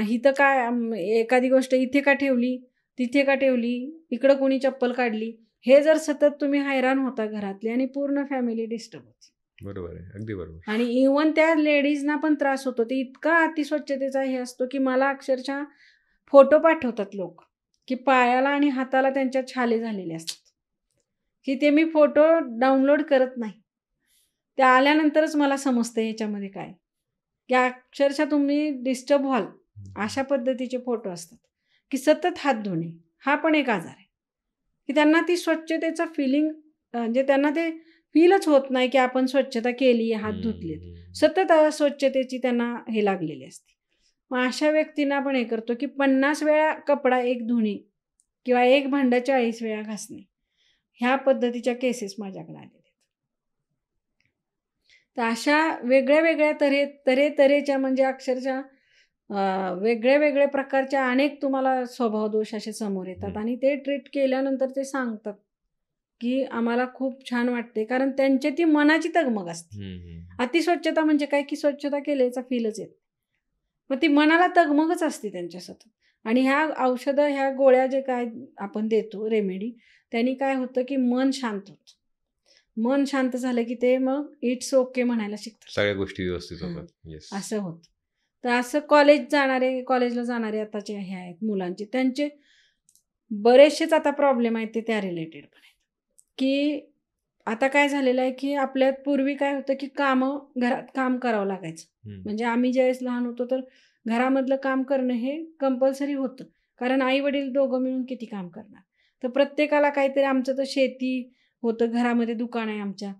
इथं काय एखादी गोष्ट इथे का ठेवली, तिथे का ठेवली, इकडं कोणी चप्पल काढली, हे जर सतत तुम्ही हैराण होता घरातली आणि पूर्ण फॅमिली डिस्टर्ब होती. बरोबर आहे, अगदी बरोबर. आणि इव्हन त्या लेडीजना पण त्रास होतो. ते इतका अतिस्वच्छतेचा हे असतो की मला अक्षरशः फोटो पाठवतात लोक की पायाला आणि हाताला त्यांच्या छाले झालेले असतात, की ते मी फोटो डाउनलोड करत नाही, ते आल्यानंतरच मला समजतं ह्याच्यामध्ये काय, की अक्षरशः तुम्ही डिस्टर्ब व्हाल अशा पद्धतीचे फोटो असतात. की सतत हात धुणे हा पण एक आजार आहे, की त्यांना ती स्वच्छतेचा फिलिंग, म्हणजे त्यांना ते फीलच होत नाही की आपण स्वच्छता केली, हात धुतलेत, सतत अस्वच्छतेची त्यांना हे लागलेली असते. मग अशा व्यक्तींना पण हे करतो की 50 वेळा कपडा एक धुणे किंवा एक भांडं 40 वेळा घासणे, ह्या पद्धतीच्या केसेस माझ्याकडे आलेल्या आहेत. तर अशा वेगळ्या वेगळ्या तऱ्हेच्या म्हणजे अक्षरशः वेगळ्या वेगळ्या प्रकारच्या अनेक तुम्हाला स्वभाव दोष असे समोर येतात. आणि ते ट्रीट केल्यानंतर ते सांगतात की आम्हाला खूप छान वाटते, कारण त्यांची ती मनाची तगमग असते. अतिस्वच्छता म्हणजे काय की स्वच्छता केल्याचा फीलच येत, मग ती मनाला तगमगच असते त्यांच्या सतत. आणि ह्या औषधं, ह्या गोळ्या जे काय आपण देतो रेमेडी, त्यांनी काय होतं की मन शांत होतं. मन शांत झालं की ते मग इट्स ओके म्हणायला शिकतात, सगळ्या गोष्टी व्यवस्थित होतात. असं होतं. तर असं कॉलेजला जाणारे आताचे हे आहेत मुलांचे, त्यांचे बरेचसेच आता प्रॉब्लेम आहेत ते त्या रिलेटेड पण आहेत. की आता काय झालेलं आहे की आपल्यात पूर्वी काय होतं की घरात काम करावं लागायचं. म्हणजे आम्ही ज्यावेळेस लहान होतो तर घरामधलं काम करणं हे कंपल्सरी होतं, कारण आई वडील दोघं मिळून किती काम करणार. तर प्रत्येकाला काहीतरी, आमचं तर शेती होतं, घरामध्ये दुकान आहे आमच्या,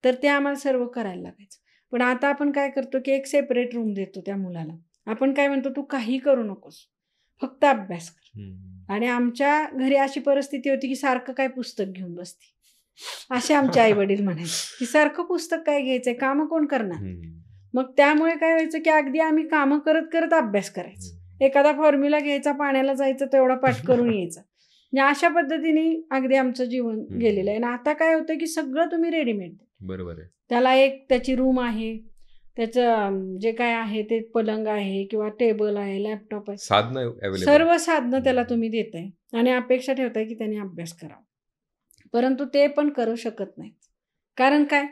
तर ते आम्हाला सर्व करायला लागायचं. पण आता आपण काय करतो की एक सेपरेट रूम देतो त्या मुलाला. आपण काय म्हणतो, तू काही करू नकोस, फक्त अभ्यास कर. आणि आमच्या घरी अशी परिस्थिती होती की सारखं काय पुस्तक घेऊन बसते, असे आमचे आई वडील म्हणायचे की सारखं पुस्तक काय घ्यायचंय, कामं कोण करणार. मग त्यामुळे काय व्हायचं की अगदी आम्ही कामं करत करत अभ्यास करायचं. एखादा फॉर्म्युला घ्यायचा, पाण्याला जायचं, तेवढा पाठ करून यायचा. म्हणजे अशा पद्धतीने अगदी आमचं जीवन गेलेलं आहे. आणि आता काय होतं की सगळं तुम्ही रेडीमेड. बरोबर आहे. त्याला एक त्याची रूम आहे, त्याचं जे काय आहे ते पलंग आहे किंवा टेबल आहे, लॅपटॉप आहे, सर्व साधनं त्याला तुम्ही देताय आणि अपेक्षा ठेवताय की त्याने अभ्यास करावा. परंतु ते पण करू शकत नाहीत, कारण काय,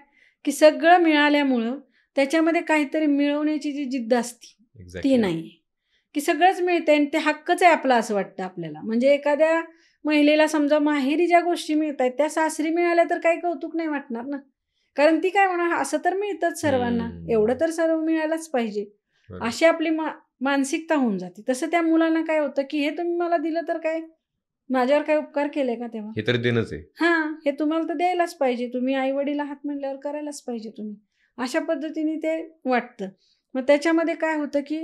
की सगळं मिळाल्यामुळं त्याच्यामध्ये काहीतरी मिळवण्याची जी जिद्द असते ती नाही, की सगळंच मिळतंय आणि ते हक्कच आहे आपला असं वाटतं आपल्याला. म्हणजे एखाद्या महिलेला समजा माहेरी ज्या गोष्टी मिळत आहेत त्या सासरी मिळाल्या तर काही कौतुक नाही वाटणार ना, कारण ती काय म्हणणार असं तर मिळतंच सर्वांना, एवढं तर सर्व मिळायलाच पाहिजे, अशी आपली मानसिकता होऊन जाते. तसं त्या मुलांना काय होतं, की हे तुम्ही मला दिलं तर काय, माझ्यावर काय उपकार केले का तेव्हा, हे तर देणंच आहे. हां, हे तुम्हाला तर द्यायलाच पाहिजे, तुम्ही आई वडील आहात म्हणल्यावर करायलाच पाहिजे तुम्ही, अशा पद्धतीने ते वाटतं. मग त्याच्यामध्ये काय होतं, की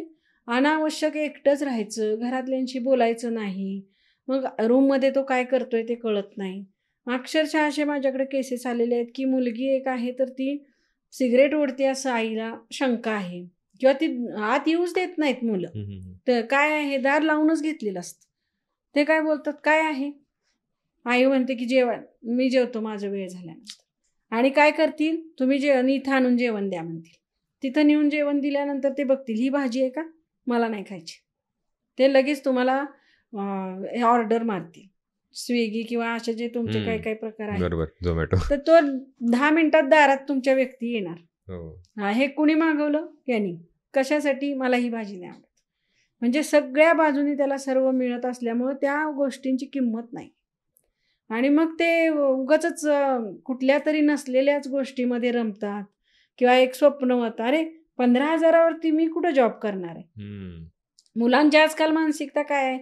अनावश्यक एकटंच राहायचं, घरातल्यांशी बोलायचं नाही, मग रूममध्ये तो काय करतोय ते कळत नाही. अक्षरशः असे माझ्याकडे केसेस आलेले आहेत, की मुलगी एक आहे तर ती सिगरेट ओढते असं आईला शंका आहे, किंवा ती आत येऊच देत नाहीत मुलं. तर काय आहे, दार लावूनच घेतलेलं असतं. ते काय बोलतात, काय आहे, आई म्हणते की जेवण, मी जेवतो माझं वेळ झाल्यानंतर. आणि काय करतील, तुम्ही इथं आणून जेवण द्या म्हणतील. तिथं नेऊन जेवण दिल्यानंतर ते बघतील ही भाजी आहे का, मला नाही खायची. ते लगेच तुम्हाला ऑर्डर मारतील, स्विगी किंवा असे जे तुमचे काही काही प्रकार आहेत. बरोबर, झोमॅटो. तर तो 10 मिनिटात दारात तुमच्या व्यक्ती येणार. हे कुणी मागवलं, यांनी. कशासाठी, मला ही भाजी नाही आवडत. म्हणजे सगळ्या बाजूनी त्याला सर्व मिळत असल्यामुळं त्या गोष्टींची किंमत नाही. आणि मग ते उगाचच कुठल्या तरी नसलेल्याच गोष्टीमध्ये रमतात, किंवा एक स्वप्न होतं, अरे 15,000वरती मी कुठं जॉब करणार आहे. मुलांची आजकाल मानसिकता काय आहे,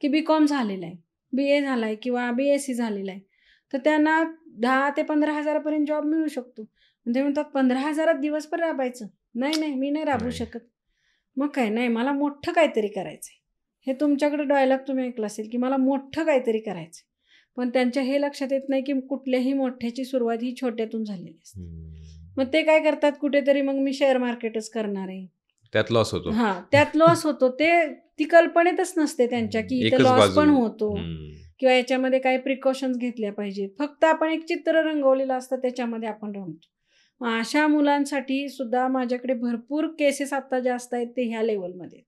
की BCom झालेलं आहे, BA झाला आहे किंवा BSc झालेला आहे, तर त्यांना 10 ते 15,000पर्यंत जॉब मिळू शकतो. ते म्हणतात 15,000 दिवसभर राबायचं, नाही मी नाही राबू शकत. मग काय, नाही मला मोठं काहीतरी करायचं आहे. हे तुमच्याकडे डायलॉग तुम्ही ऐकलं असेल, की मला मोठं काहीतरी करायचं आहे. पण त्यांच्या हे लक्षात येत नाही, की कुठल्याही मोठ्याची सुरुवात ही छोट्यातून झालेली असते. मग ते काय करतात, कुठेतरी मग मी शेअर मार्केटच करणार आहे, त्यात लॉस होतो. हां, त्यात लॉस होतो. ती कल्पनेतच नसते त्यांच्या, की इथं लॉस पण होतो, किंवा याच्यामध्ये काही प्रिकॉशन्स घेतल्या पाहिजेत. फक्त आपण एक चित्र रंगवलेलं असतं, त्याच्यामध्ये आपण रमतो. अशा मुलांसाठी सुद्धा माझ्याकडे भरपूर केसेस आत्ता जास्त आहेत ते ह्या लेवलमध्ये.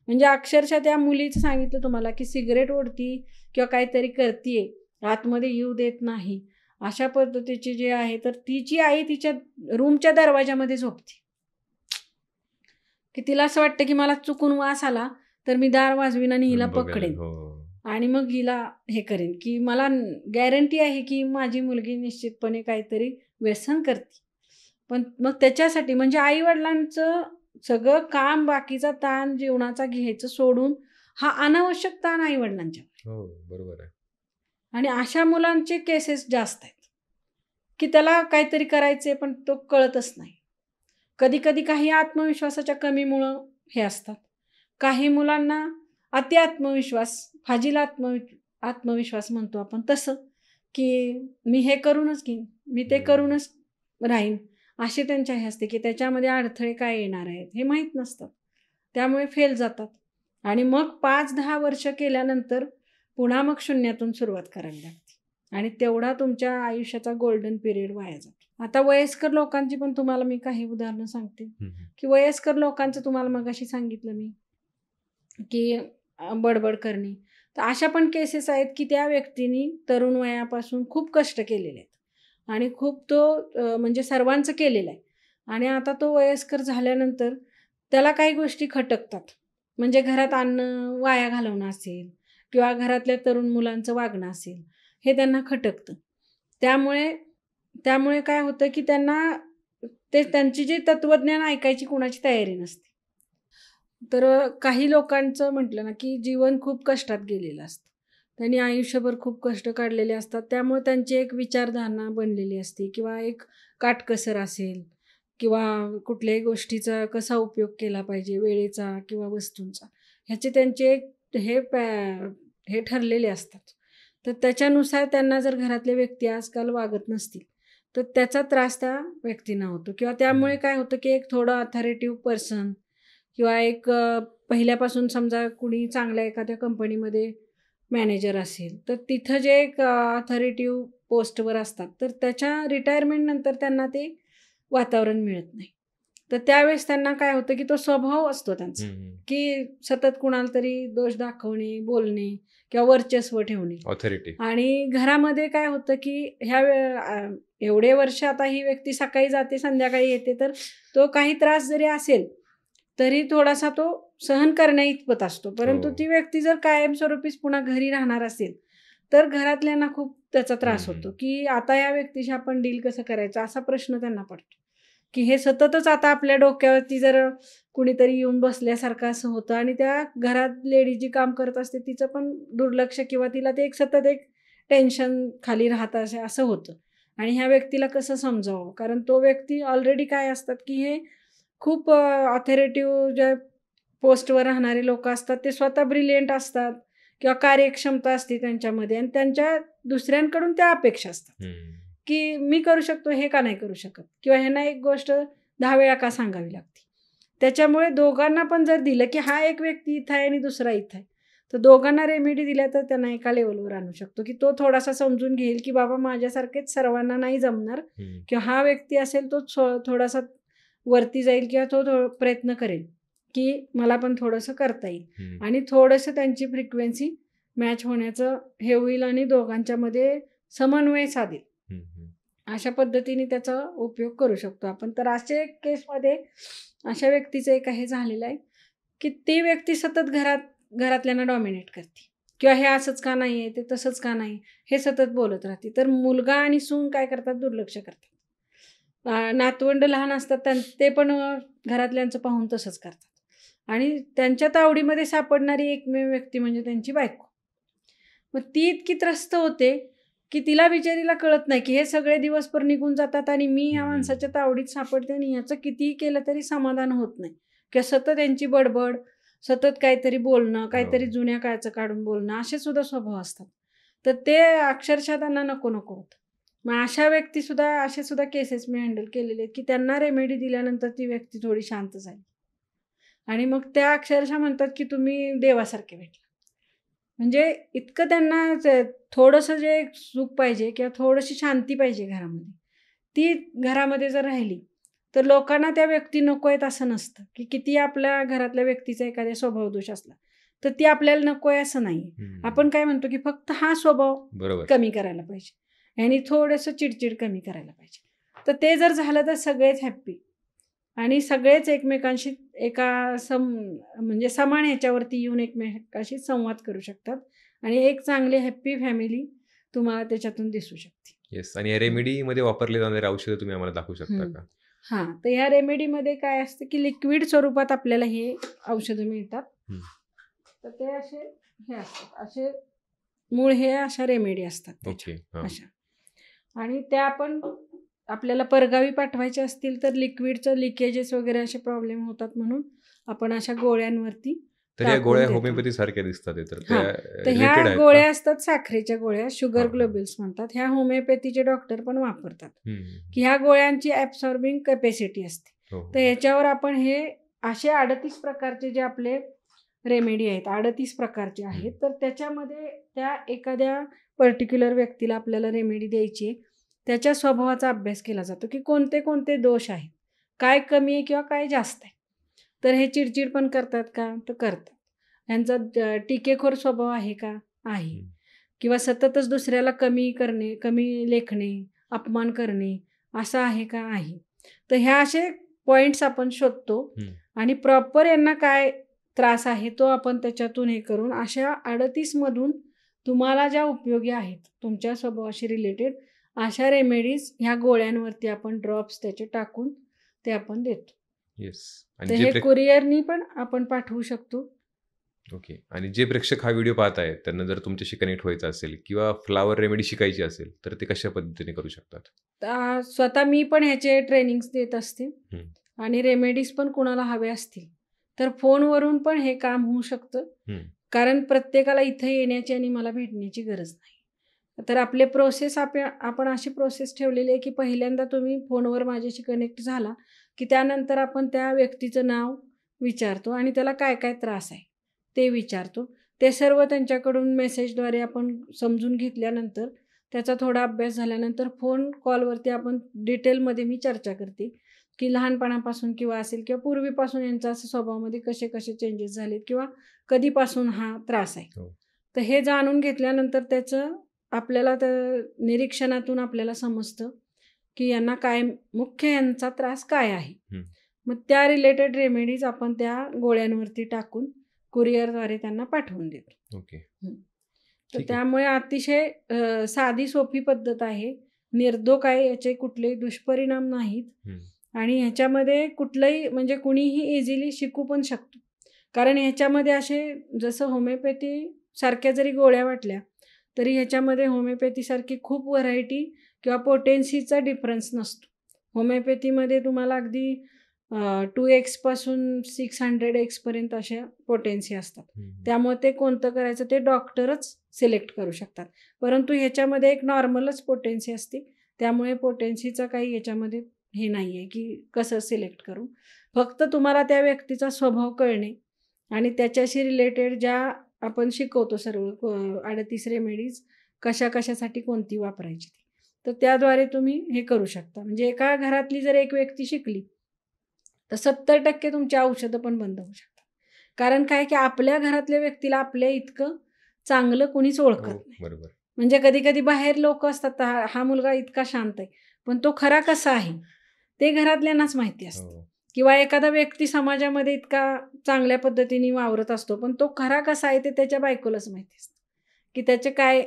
म्हणजे अक्षरशः त्या मुलीचं सांगितलं तुम्हाला, की सिगरेट ओढती किंवा काहीतरी करतीये, आतमध्ये येऊ देत नाही, अशा पद्धतीची जे आहे, तर तिची आई तिच्या रूमच्या दरवाजामध्ये झोपते, की तिला असं वाटतं, की मला चुकून वास आला तर मी दार वाजवीन आणि हिला पकडेन, आणि मग हिला हे करेन, की मला गॅरंटी आहे की माझी मुलगी निश्चितपणे काहीतरी व्यसन करते. पण मग त्याच्यासाठी म्हणजे आईवडिलांचं सगळं काम, बाकीचा ताण जीवनाचा घ्यायचं सोडून हा अनावश्यक ताण आईवडिलांच्यावर. हो, बरोबर आहे. आणि अशा मुलांचे केसेस जास्त आहेत, की त्याला काहीतरी करायचे पण तो कळतच नाही. कधी कधी काही आत्मविश्वासाच्या कमीमुळं हे असतात. काही मुलांना अति आत्मविश्वास, फाजील आत्मविश्वास म्हणतो आपण तसं, की मी हे करूनच घेईन, मी ते करूनच राहीन, असे त्यांच्या हे असते, की त्याच्यामध्ये अडथळे काय येणार आहेत हे माहीत नसतं, त्यामुळे फेल जातात. आणि मग 5-10 वर्ष केल्यानंतर पुन्हा मग शून्यातून सुरुवात करावी लागते, आणि तेवढा तुमच्या आयुष्याचा गोल्डन पिरियड वाया जातो. आता वयस्कर लोकांची पण तुम्हाला मी काही उदाहरणं सांगते, की वयस्कर लोकांचं तुम्हाला मगाशी सांगितलं मी, की बडबड करणे. तर अशा पण केसेस आहेत, की त्या व्यक्तीने तरुण वयापासून खूप कष्ट केलेले आहेत आणि खूप तो म्हणजे सर्वांचं केलेलं आहे, आणि आता तो वयस्कर झाल्यानंतर त्याला काही गोष्टी खटकतात. म्हणजे घरात अन्न वाया घालवणं असेल, किंवा घरातल्या तरुण मुलांचं वागणं असेल, हे त्यांना खटकतं. त्यामुळे काय होतं, की त्यांना त्यांची जी तत्त्वज्ञान ऐकायची कोणाची तयारी नसते. तर काही लोकांचं म्हटलं ना, की जीवन खूप कष्टात गेलेलं असतं. त्यांनी आयुष्यभर खूप कष्ट काढलेले असतात. त्यामुळे त्यांची एक विचारधारणा बनलेली असते, किंवा एक काटकसर असेल, किंवा कुठल्याही गोष्टीचा कसा उपयोग केला पाहिजे, वेळेचा किंवा वस्तूंचा, ह्याचे त्यांचे एक हे ठरलेले असतात. तर त्याच्यानुसार त्यांना जर घरातले व्यक्ती आजकाल वागत नसतील, तर त्याचा त्रास त्या व्यक्तींना होतो. किंवा त्यामुळे काय होतं, की एक थोडं अथॉरिटिव्ह पर्सन, किंवा एक पहिल्यापासून समजा कुणी चांगल्या एखाद्या कंपनीमध्ये मॅनेजर असेल, तर तिथं जे एक अथॉरिटिव्ह पोस्टवर असतात, तर त्याच्या रिटायरमेंटनंतर त्यांना ते वातावरण मिळत नाही. तर त्यावेळेस त्यांना काय होतं की तो स्वभाव असतो त्यांचा, की सतत कुणाला तरी दोष दाखवणे, बोलणे किंवा वर्चस्व ठेवणे. ऑथॉरिटी. आणि घरामध्ये काय होतं की एवढे वर्ष आता ही व्यक्ती सकाळी जाते संध्याकाळी येते, तर तो काही त्रास जरी असेल तरी थोडासा तो सहन करण्या इतपत असतो. परंतु ती व्यक्ती जर कायमस्वरूपीच पुन्हा घरी राहणार असेल तर घरातल्यांना खूप त्याचा त्रास होतो, की आता या व्यक्तीशी आपण डील कसं करायचं असा प्रश्न त्यांना पडतो, की हे सततच आता आपल्या डोक्यावरती जर कुणीतरी येऊन बसल्यासारखं असं होतं. आणि त्या घरात लेडीज जी काम करत असते तिचं पण दुर्लक्ष किंवा तिला ते सतत एक टेन्शन खाली राहत असं होतं. आणि ह्या व्यक्तीला कसं समजावं, कारण तो व्यक्ती ऑलरेडी काय असतात की हे खूप ऑथॉरिटिव्ह ज्या पोस्टवर राहणारे लोक असतात ते स्वतः ब्रिलियंट असतात किंवा कार्यक्षमता असते त्यांच्यामध्ये, आणि त्यांच्या दुसऱ्यांकडून त्या अपेक्षा असतात की मी करू शकतो, हे का नाही करू शकत, किंवा ह्यांना एक गोष्ट 10 वेळा का सांगावी लागते. त्याच्यामुळे दोघांना पण जर दिलं की हा एक व्यक्ती इथं आहे आणि दुसरा इथं आहे, तर दोघांना रेमेडी दिल्या तर त्यांना एका लेवलवर आणू शकतो, की तो थोडासा समजून घेईल की बाबा माझ्यासारखेच सर्वांना नाही जमणार, किंवा हा व्यक्ती असेल तो थोडासा वरती जाईल किंवा तो प्रयत्न करेल की मला पण थोडंसं करता येईल, आणि थोडंसं त्यांची फ्रिक्वेन्सी मॅच होण्याचं हे होईल आणि दोघांच्यामध्ये समन्वय साधेल. अशा पद्धतीने त्याचा उपयोग करू शकतो आपण. तर अशा केसमध्ये अशा व्यक्तीचं एक हे झालेलं आहे की ती व्यक्ती सतत घरातल्यांना डॉमिनेट करते, किंवा हे असंच का नाही आहे, ते तसंच का नाही, हे सतत बोलत राहते. तर मुलगा आणि सून काय करतात, दुर्लक्ष करतात. नातवंड लहान असतात ते पण घरातल्यांचं पाहून तसंच करतात, आणि त्यांच्या तावडीमध्ये सापडणारी एकमेव व्यक्ती म्हणजे त्यांची बायको. मग ती इतकी त्रस्त होते की तिला बिचारीला कळत नाही की हे सगळे दिवसभर निघून जातात आणि मी या माणसाच्या तावडीत सापडते आणि ह्याचं कितीही केलं तरी समाधान होत नाही, किंवा सतत यांची बडबड, सतत काहीतरी बोलणं, काहीतरी जुन्या काळचं काढून बोलणं, असे सुद्धा स्वभाव असतात. तर ते अक्षरशः त्यांना नको नको होतं. मग असे सुद्धा केसेस मी हँडल केलेले आहेत की त्यांना रेमेडी दिल्यानंतर ती व्यक्ती थोडी शांत झाली, आणि मग त्या अक्षरशः म्हणतात की तुम्ही देवासारखे भेटला. म्हणजे इतकं त्यांना थोडंसं जे सुख पाहिजे किंवा थोडीशी शांती पाहिजे घरामध्ये, ती घरामध्ये जर राहिली तर लोकांना त्या व्यक्ती नको आहेत असं नसतं, की किती आपल्या घरातल्या व्यक्तीचा एखादा स्वभाव दोष असला तर ती आपल्याला नको आहे असं नाही. आपण काय म्हणतो की फक्त हा स्वभाव कमी करायला पाहिजे, आणि थोडंसं चिडचिड कमी करायला पाहिजे. तर ते जर झालं तर सगळेच हॅप्पी, आणि सगळेच एकमेकांशी म्हणजे समान ह्याच्यावरती येऊन एकमेकांशी संवाद करू शकतात, आणि एक चांगली हॅप्पी फॅमिली तुम्हाला त्याच्यातून दिसू शकते. येस. आणि या रेमेडीमध्ये वापरले जाणारे औषधं तुम्ही आम्हाला दाखवू शकता का? हां, तर ह्या रेमेडीमध्ये काय असतं की लिक्विड स्वरूपात आपल्याला हे औषधं मिळतात. तर ते हे असतात, असे मूळ हे अशा रेमेडी असतात अशा, आणि त्या आपण आपल्याला परगावी पाठवायचे असतील तर लिक्विडचं लिकेजेस वगैरे असे प्रॉब्लेम होतात, म्हणून आपण अशा गोळ्यांवरती. तर या गोळ्या होमिओपॅथी सारख्या दिसतात, तर ह्या गोळ्या असतात साखरेच्या गोळ्या, शुगर ग्लोब्युल्स म्हणतात. ह्या होमिओपॅथीचे डॉक्टर पण वापरतात, की ह्या गोळ्यांची ॲब्सॉर्बिंग कॅपॅसिटी असते. तर ह्याच्यावर आपण हे असे 38 प्रकारचे जे आपले रेमेडी आहेत, 38 प्रकारचे आहेत, तर त्याच्यामध्ये त्या एखाद्या पर्टिक्युलर व्यक्तीला आपल्याला रेमेडी द्यायची आहे, त्याच्या स्वभावाचा अभ्यास केला जातो की कोणते कोणते दोष आहेत, काय कमी आहे किंवा काय जास्त आहे. तर हे चिडचिड पण करतात का, तर करतात. ह्यांचा टीकेखोर स्वभाव आहे का, आहे, किंवा सततच दुसऱ्याला कमी करणे, कमी लेखणे, अपमान करणे असं आहे का, आहे. तर ह्या असे पॉईंट्स आपण शोधतो, आणि प्रॉपर यांना काय त्रास आहे तो आपण त्याच्यातून हे करून अशा 38 मधून तुम्हाला ज्या उपयोगी आहेत तुमच्या स्वभावाशी रिलेटेड अशा रेमेडीज ह्या गोळ्यांवरती आपण ड्रॉप्स त्याचे टाकून ते आपण देतो. येस. तर हे कुरिअरनी पण आपण पाठवू शकतो. ओके. आणि जे प्रेक्षक हा व्हिडिओ पाहत आहेत त्यांना जर तुमच्याशी कनेक्ट व्हायचं असेल किंवा फ्लावर रेमेडी शिकायची असेल तर ते कशा पद्धतीने करू शकतात? स्वतः मी पण ह्याचे ट्रेनिंग्स देत असते, आणि रेमेडीज पण कुणाला हवे असतील तर फोनवरून पण हे काम होऊ शकतं, कारण प्रत्येकाला इथं येण्याची आणि मला भेटण्याची गरज नाही. तर आपले प्रोसेस आपण अशी प्रोसेस ठेवलेली आहे की पहिल्यांदा तुम्ही फोनवर माझ्याशी कनेक्ट झाला की त्यानंतर आपण त्या व्यक्तीचं नाव विचारतो आणि त्याला काय काय त्रास आहे ते विचारतो. ते सर्व त्यांच्याकडून मेसेजद्वारे आपण समजून घेतल्यानंतर त्याचा थोडा अभ्यास झाल्यानंतर फोन कॉलवरती आपण डिटेलमध्ये मी चर्चा करते की लहानपणापासून किंवा असेल किंवा पूर्वीपासून यांचा असं स्वभावामध्ये कसे कसे चेंजेस झालेत किंवा कधीपासून हा त्रास आहे. हो. तर हे जाणून घेतल्यानंतर त्याचं आपल्याला त्या निरीक्षणातून आपल्याला समजतं की यांना काय मुख्य यांचा त्रास काय आहे. मग त्या रिलेटेड रेमेडीज आपण त्या गोळ्यांवरती टाकून कुरिअरद्वारे त्यांना पाठवून देतो. ओके. तर त्यामुळे अतिशय साधी सोपी पद्धत आहे. निर्धोक आहे, याचे कुठलेही दुष्परिणाम नाहीत आणि ह्याच्यामध्ये कुठलंही म्हणजे कुणीही इझिली शिकू पण शकतो. कारण ह्याच्यामध्ये असे जसं होमिओपॅथी सारख्या जरी गोळ्या वाटल्या तरी ह्याच्यामध्ये होमिओपॅथीसारखी खूप व्हरायटी किंवा पोटेन्सीचा डिफरन्स नसतो. होमिओपॅथीमध्ये तुम्हाला अगदी 2x पासून 600x पर्यंत अशा पोटेन्सी असतात. त्यामुळे ते कोणतं करायचं ते डॉक्टरच सिलेक्ट करू शकतात. परंतु ह्याच्यामध्ये एक नॉर्मलच पोटेन्सी असते. त्यामुळे पोटेन्सीचा काही याच्यामध्ये हे नाही आहे की कसं सिलेक्ट करू. फक्त तुम्हाला त्या व्यक्तीचा स्वभाव कळणे आणि त्याच्याशी रिलेटेड ज्या आपण शिकवतो सर्व 38 रेमेडीज कशासाठी कोणती वापरायची तर त्याद्वारे तुम्ही हे करू शकता. म्हणजे एका घरातली जर एक व्यक्ती शिकली तर 70% तुमची औषधं पण बंद होऊ शकतात. कारण काय की आपल्या घरातल्या व्यक्तीला आपल्या इतकं चांगलं कुणीच ओळखत नाही. बरोबर. म्हणजे कधी कधी बाहेर लोक असतात हा मुलगा इतका शांत आहे पण तो खरा कसा आहे ते घरातल्यांनाच माहिती असतं. किंवा एखादा व्यक्ती समाजामध्ये इतका चांगल्या पद्धतीने वावरत असतो पण तो खरा कसा आहे ते त्याच्या बायकोलाच माहिती असतं की त्याचे काय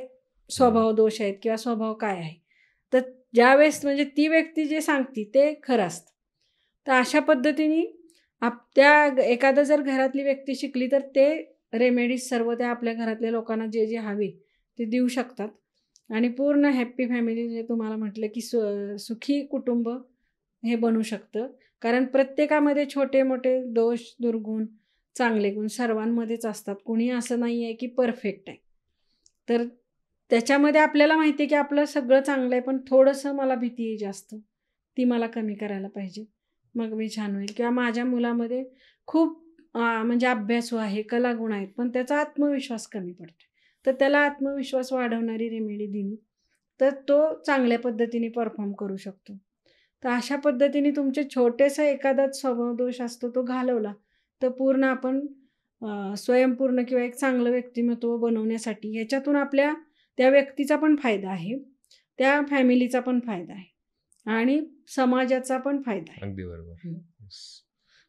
स्वभाव दोष आहेत किंवा स्वभाव काय आहे. तर ज्यावेळेस म्हणजे ती व्यक्ती जे सांगते ते खरं असतं. तर अशा पद्धतीने त्या एखादा जर घरातली व्यक्ती शिकली तर ते रेमेडीज सर्व त्या आपल्या घरातल्या लोकांना जे जे हवे ते देऊ शकतात आणि पूर्ण हॅप्पी फॅमिली जे तुम्हाला म्हटलं की सुखी कुटुंब हे बनू शकतं. कारण प्रत्येकामध्ये छोटे मोठे दोष दुर्गुण चांगले गुण सर्वांमध्येच असतात. कुणी असं नाही आहे की परफेक्ट आहे. तर त्याच्यामध्ये आपल्याला माहिती आहे की आपलं सगळं चांगलं आहे पण थोडंसं मला भीती आहे जास्त ती मला कमी करायला पाहिजे मग मी छान होईल. किंवा माझ्या मुलामध्ये खूप म्हणजे अभ्यासू आहे कलागुण आहेत पण त्याचा आत्मविश्वास कमी पडतो तर त्याला आत्मविश्वास वाढवणारी रेमेडी दिली तर तो चांगल्या पद्धतीने परफॉर्म करू शकतो. तर अशा पद्धतीने तुमचे छोटेसा एखादाच स्वभावदोष असतो तो घालवला तर पूर्ण आपण स्वयंपूर्ण किंवा एक चांगलं व्यक्तिमत्व बनवण्यासाठी ह्याच्यातून आपल्या त्या व्यक्तीचा पण फायदा आहे त्या फॅमिलीचा पण फायदा आहे आणि समाजाचा पण फायदा आहे. अगदी बरोबर.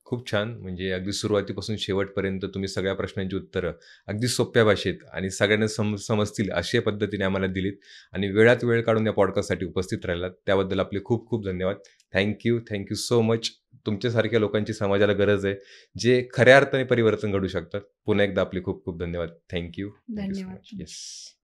खूप छान. म्हणजे अगदी सुरुवातीपासून शेवटपर्यंत तुम्ही सगळ्या प्रश्नांची उत्तरं अगदी सोप्या भाषेत आणि सगळ्यांना समजतील अशा पद्धतीने आम्हाला दिलीत आणि वेळात वेळ काढून या पॉडकास्टसाठी उपस्थित राहिलात त्याबद्दल आपले खूप खूप धन्यवाद. Thank you so much. तुमच्यासारख्या लोकांची समाजाला गरज आहे जे खऱ्या अर्थाने परिवर्तन घडू शकतात. पुन्हा एकदा आपले खूप खूप धन्यवाद. थँक्यू. धन्यवाद. येस.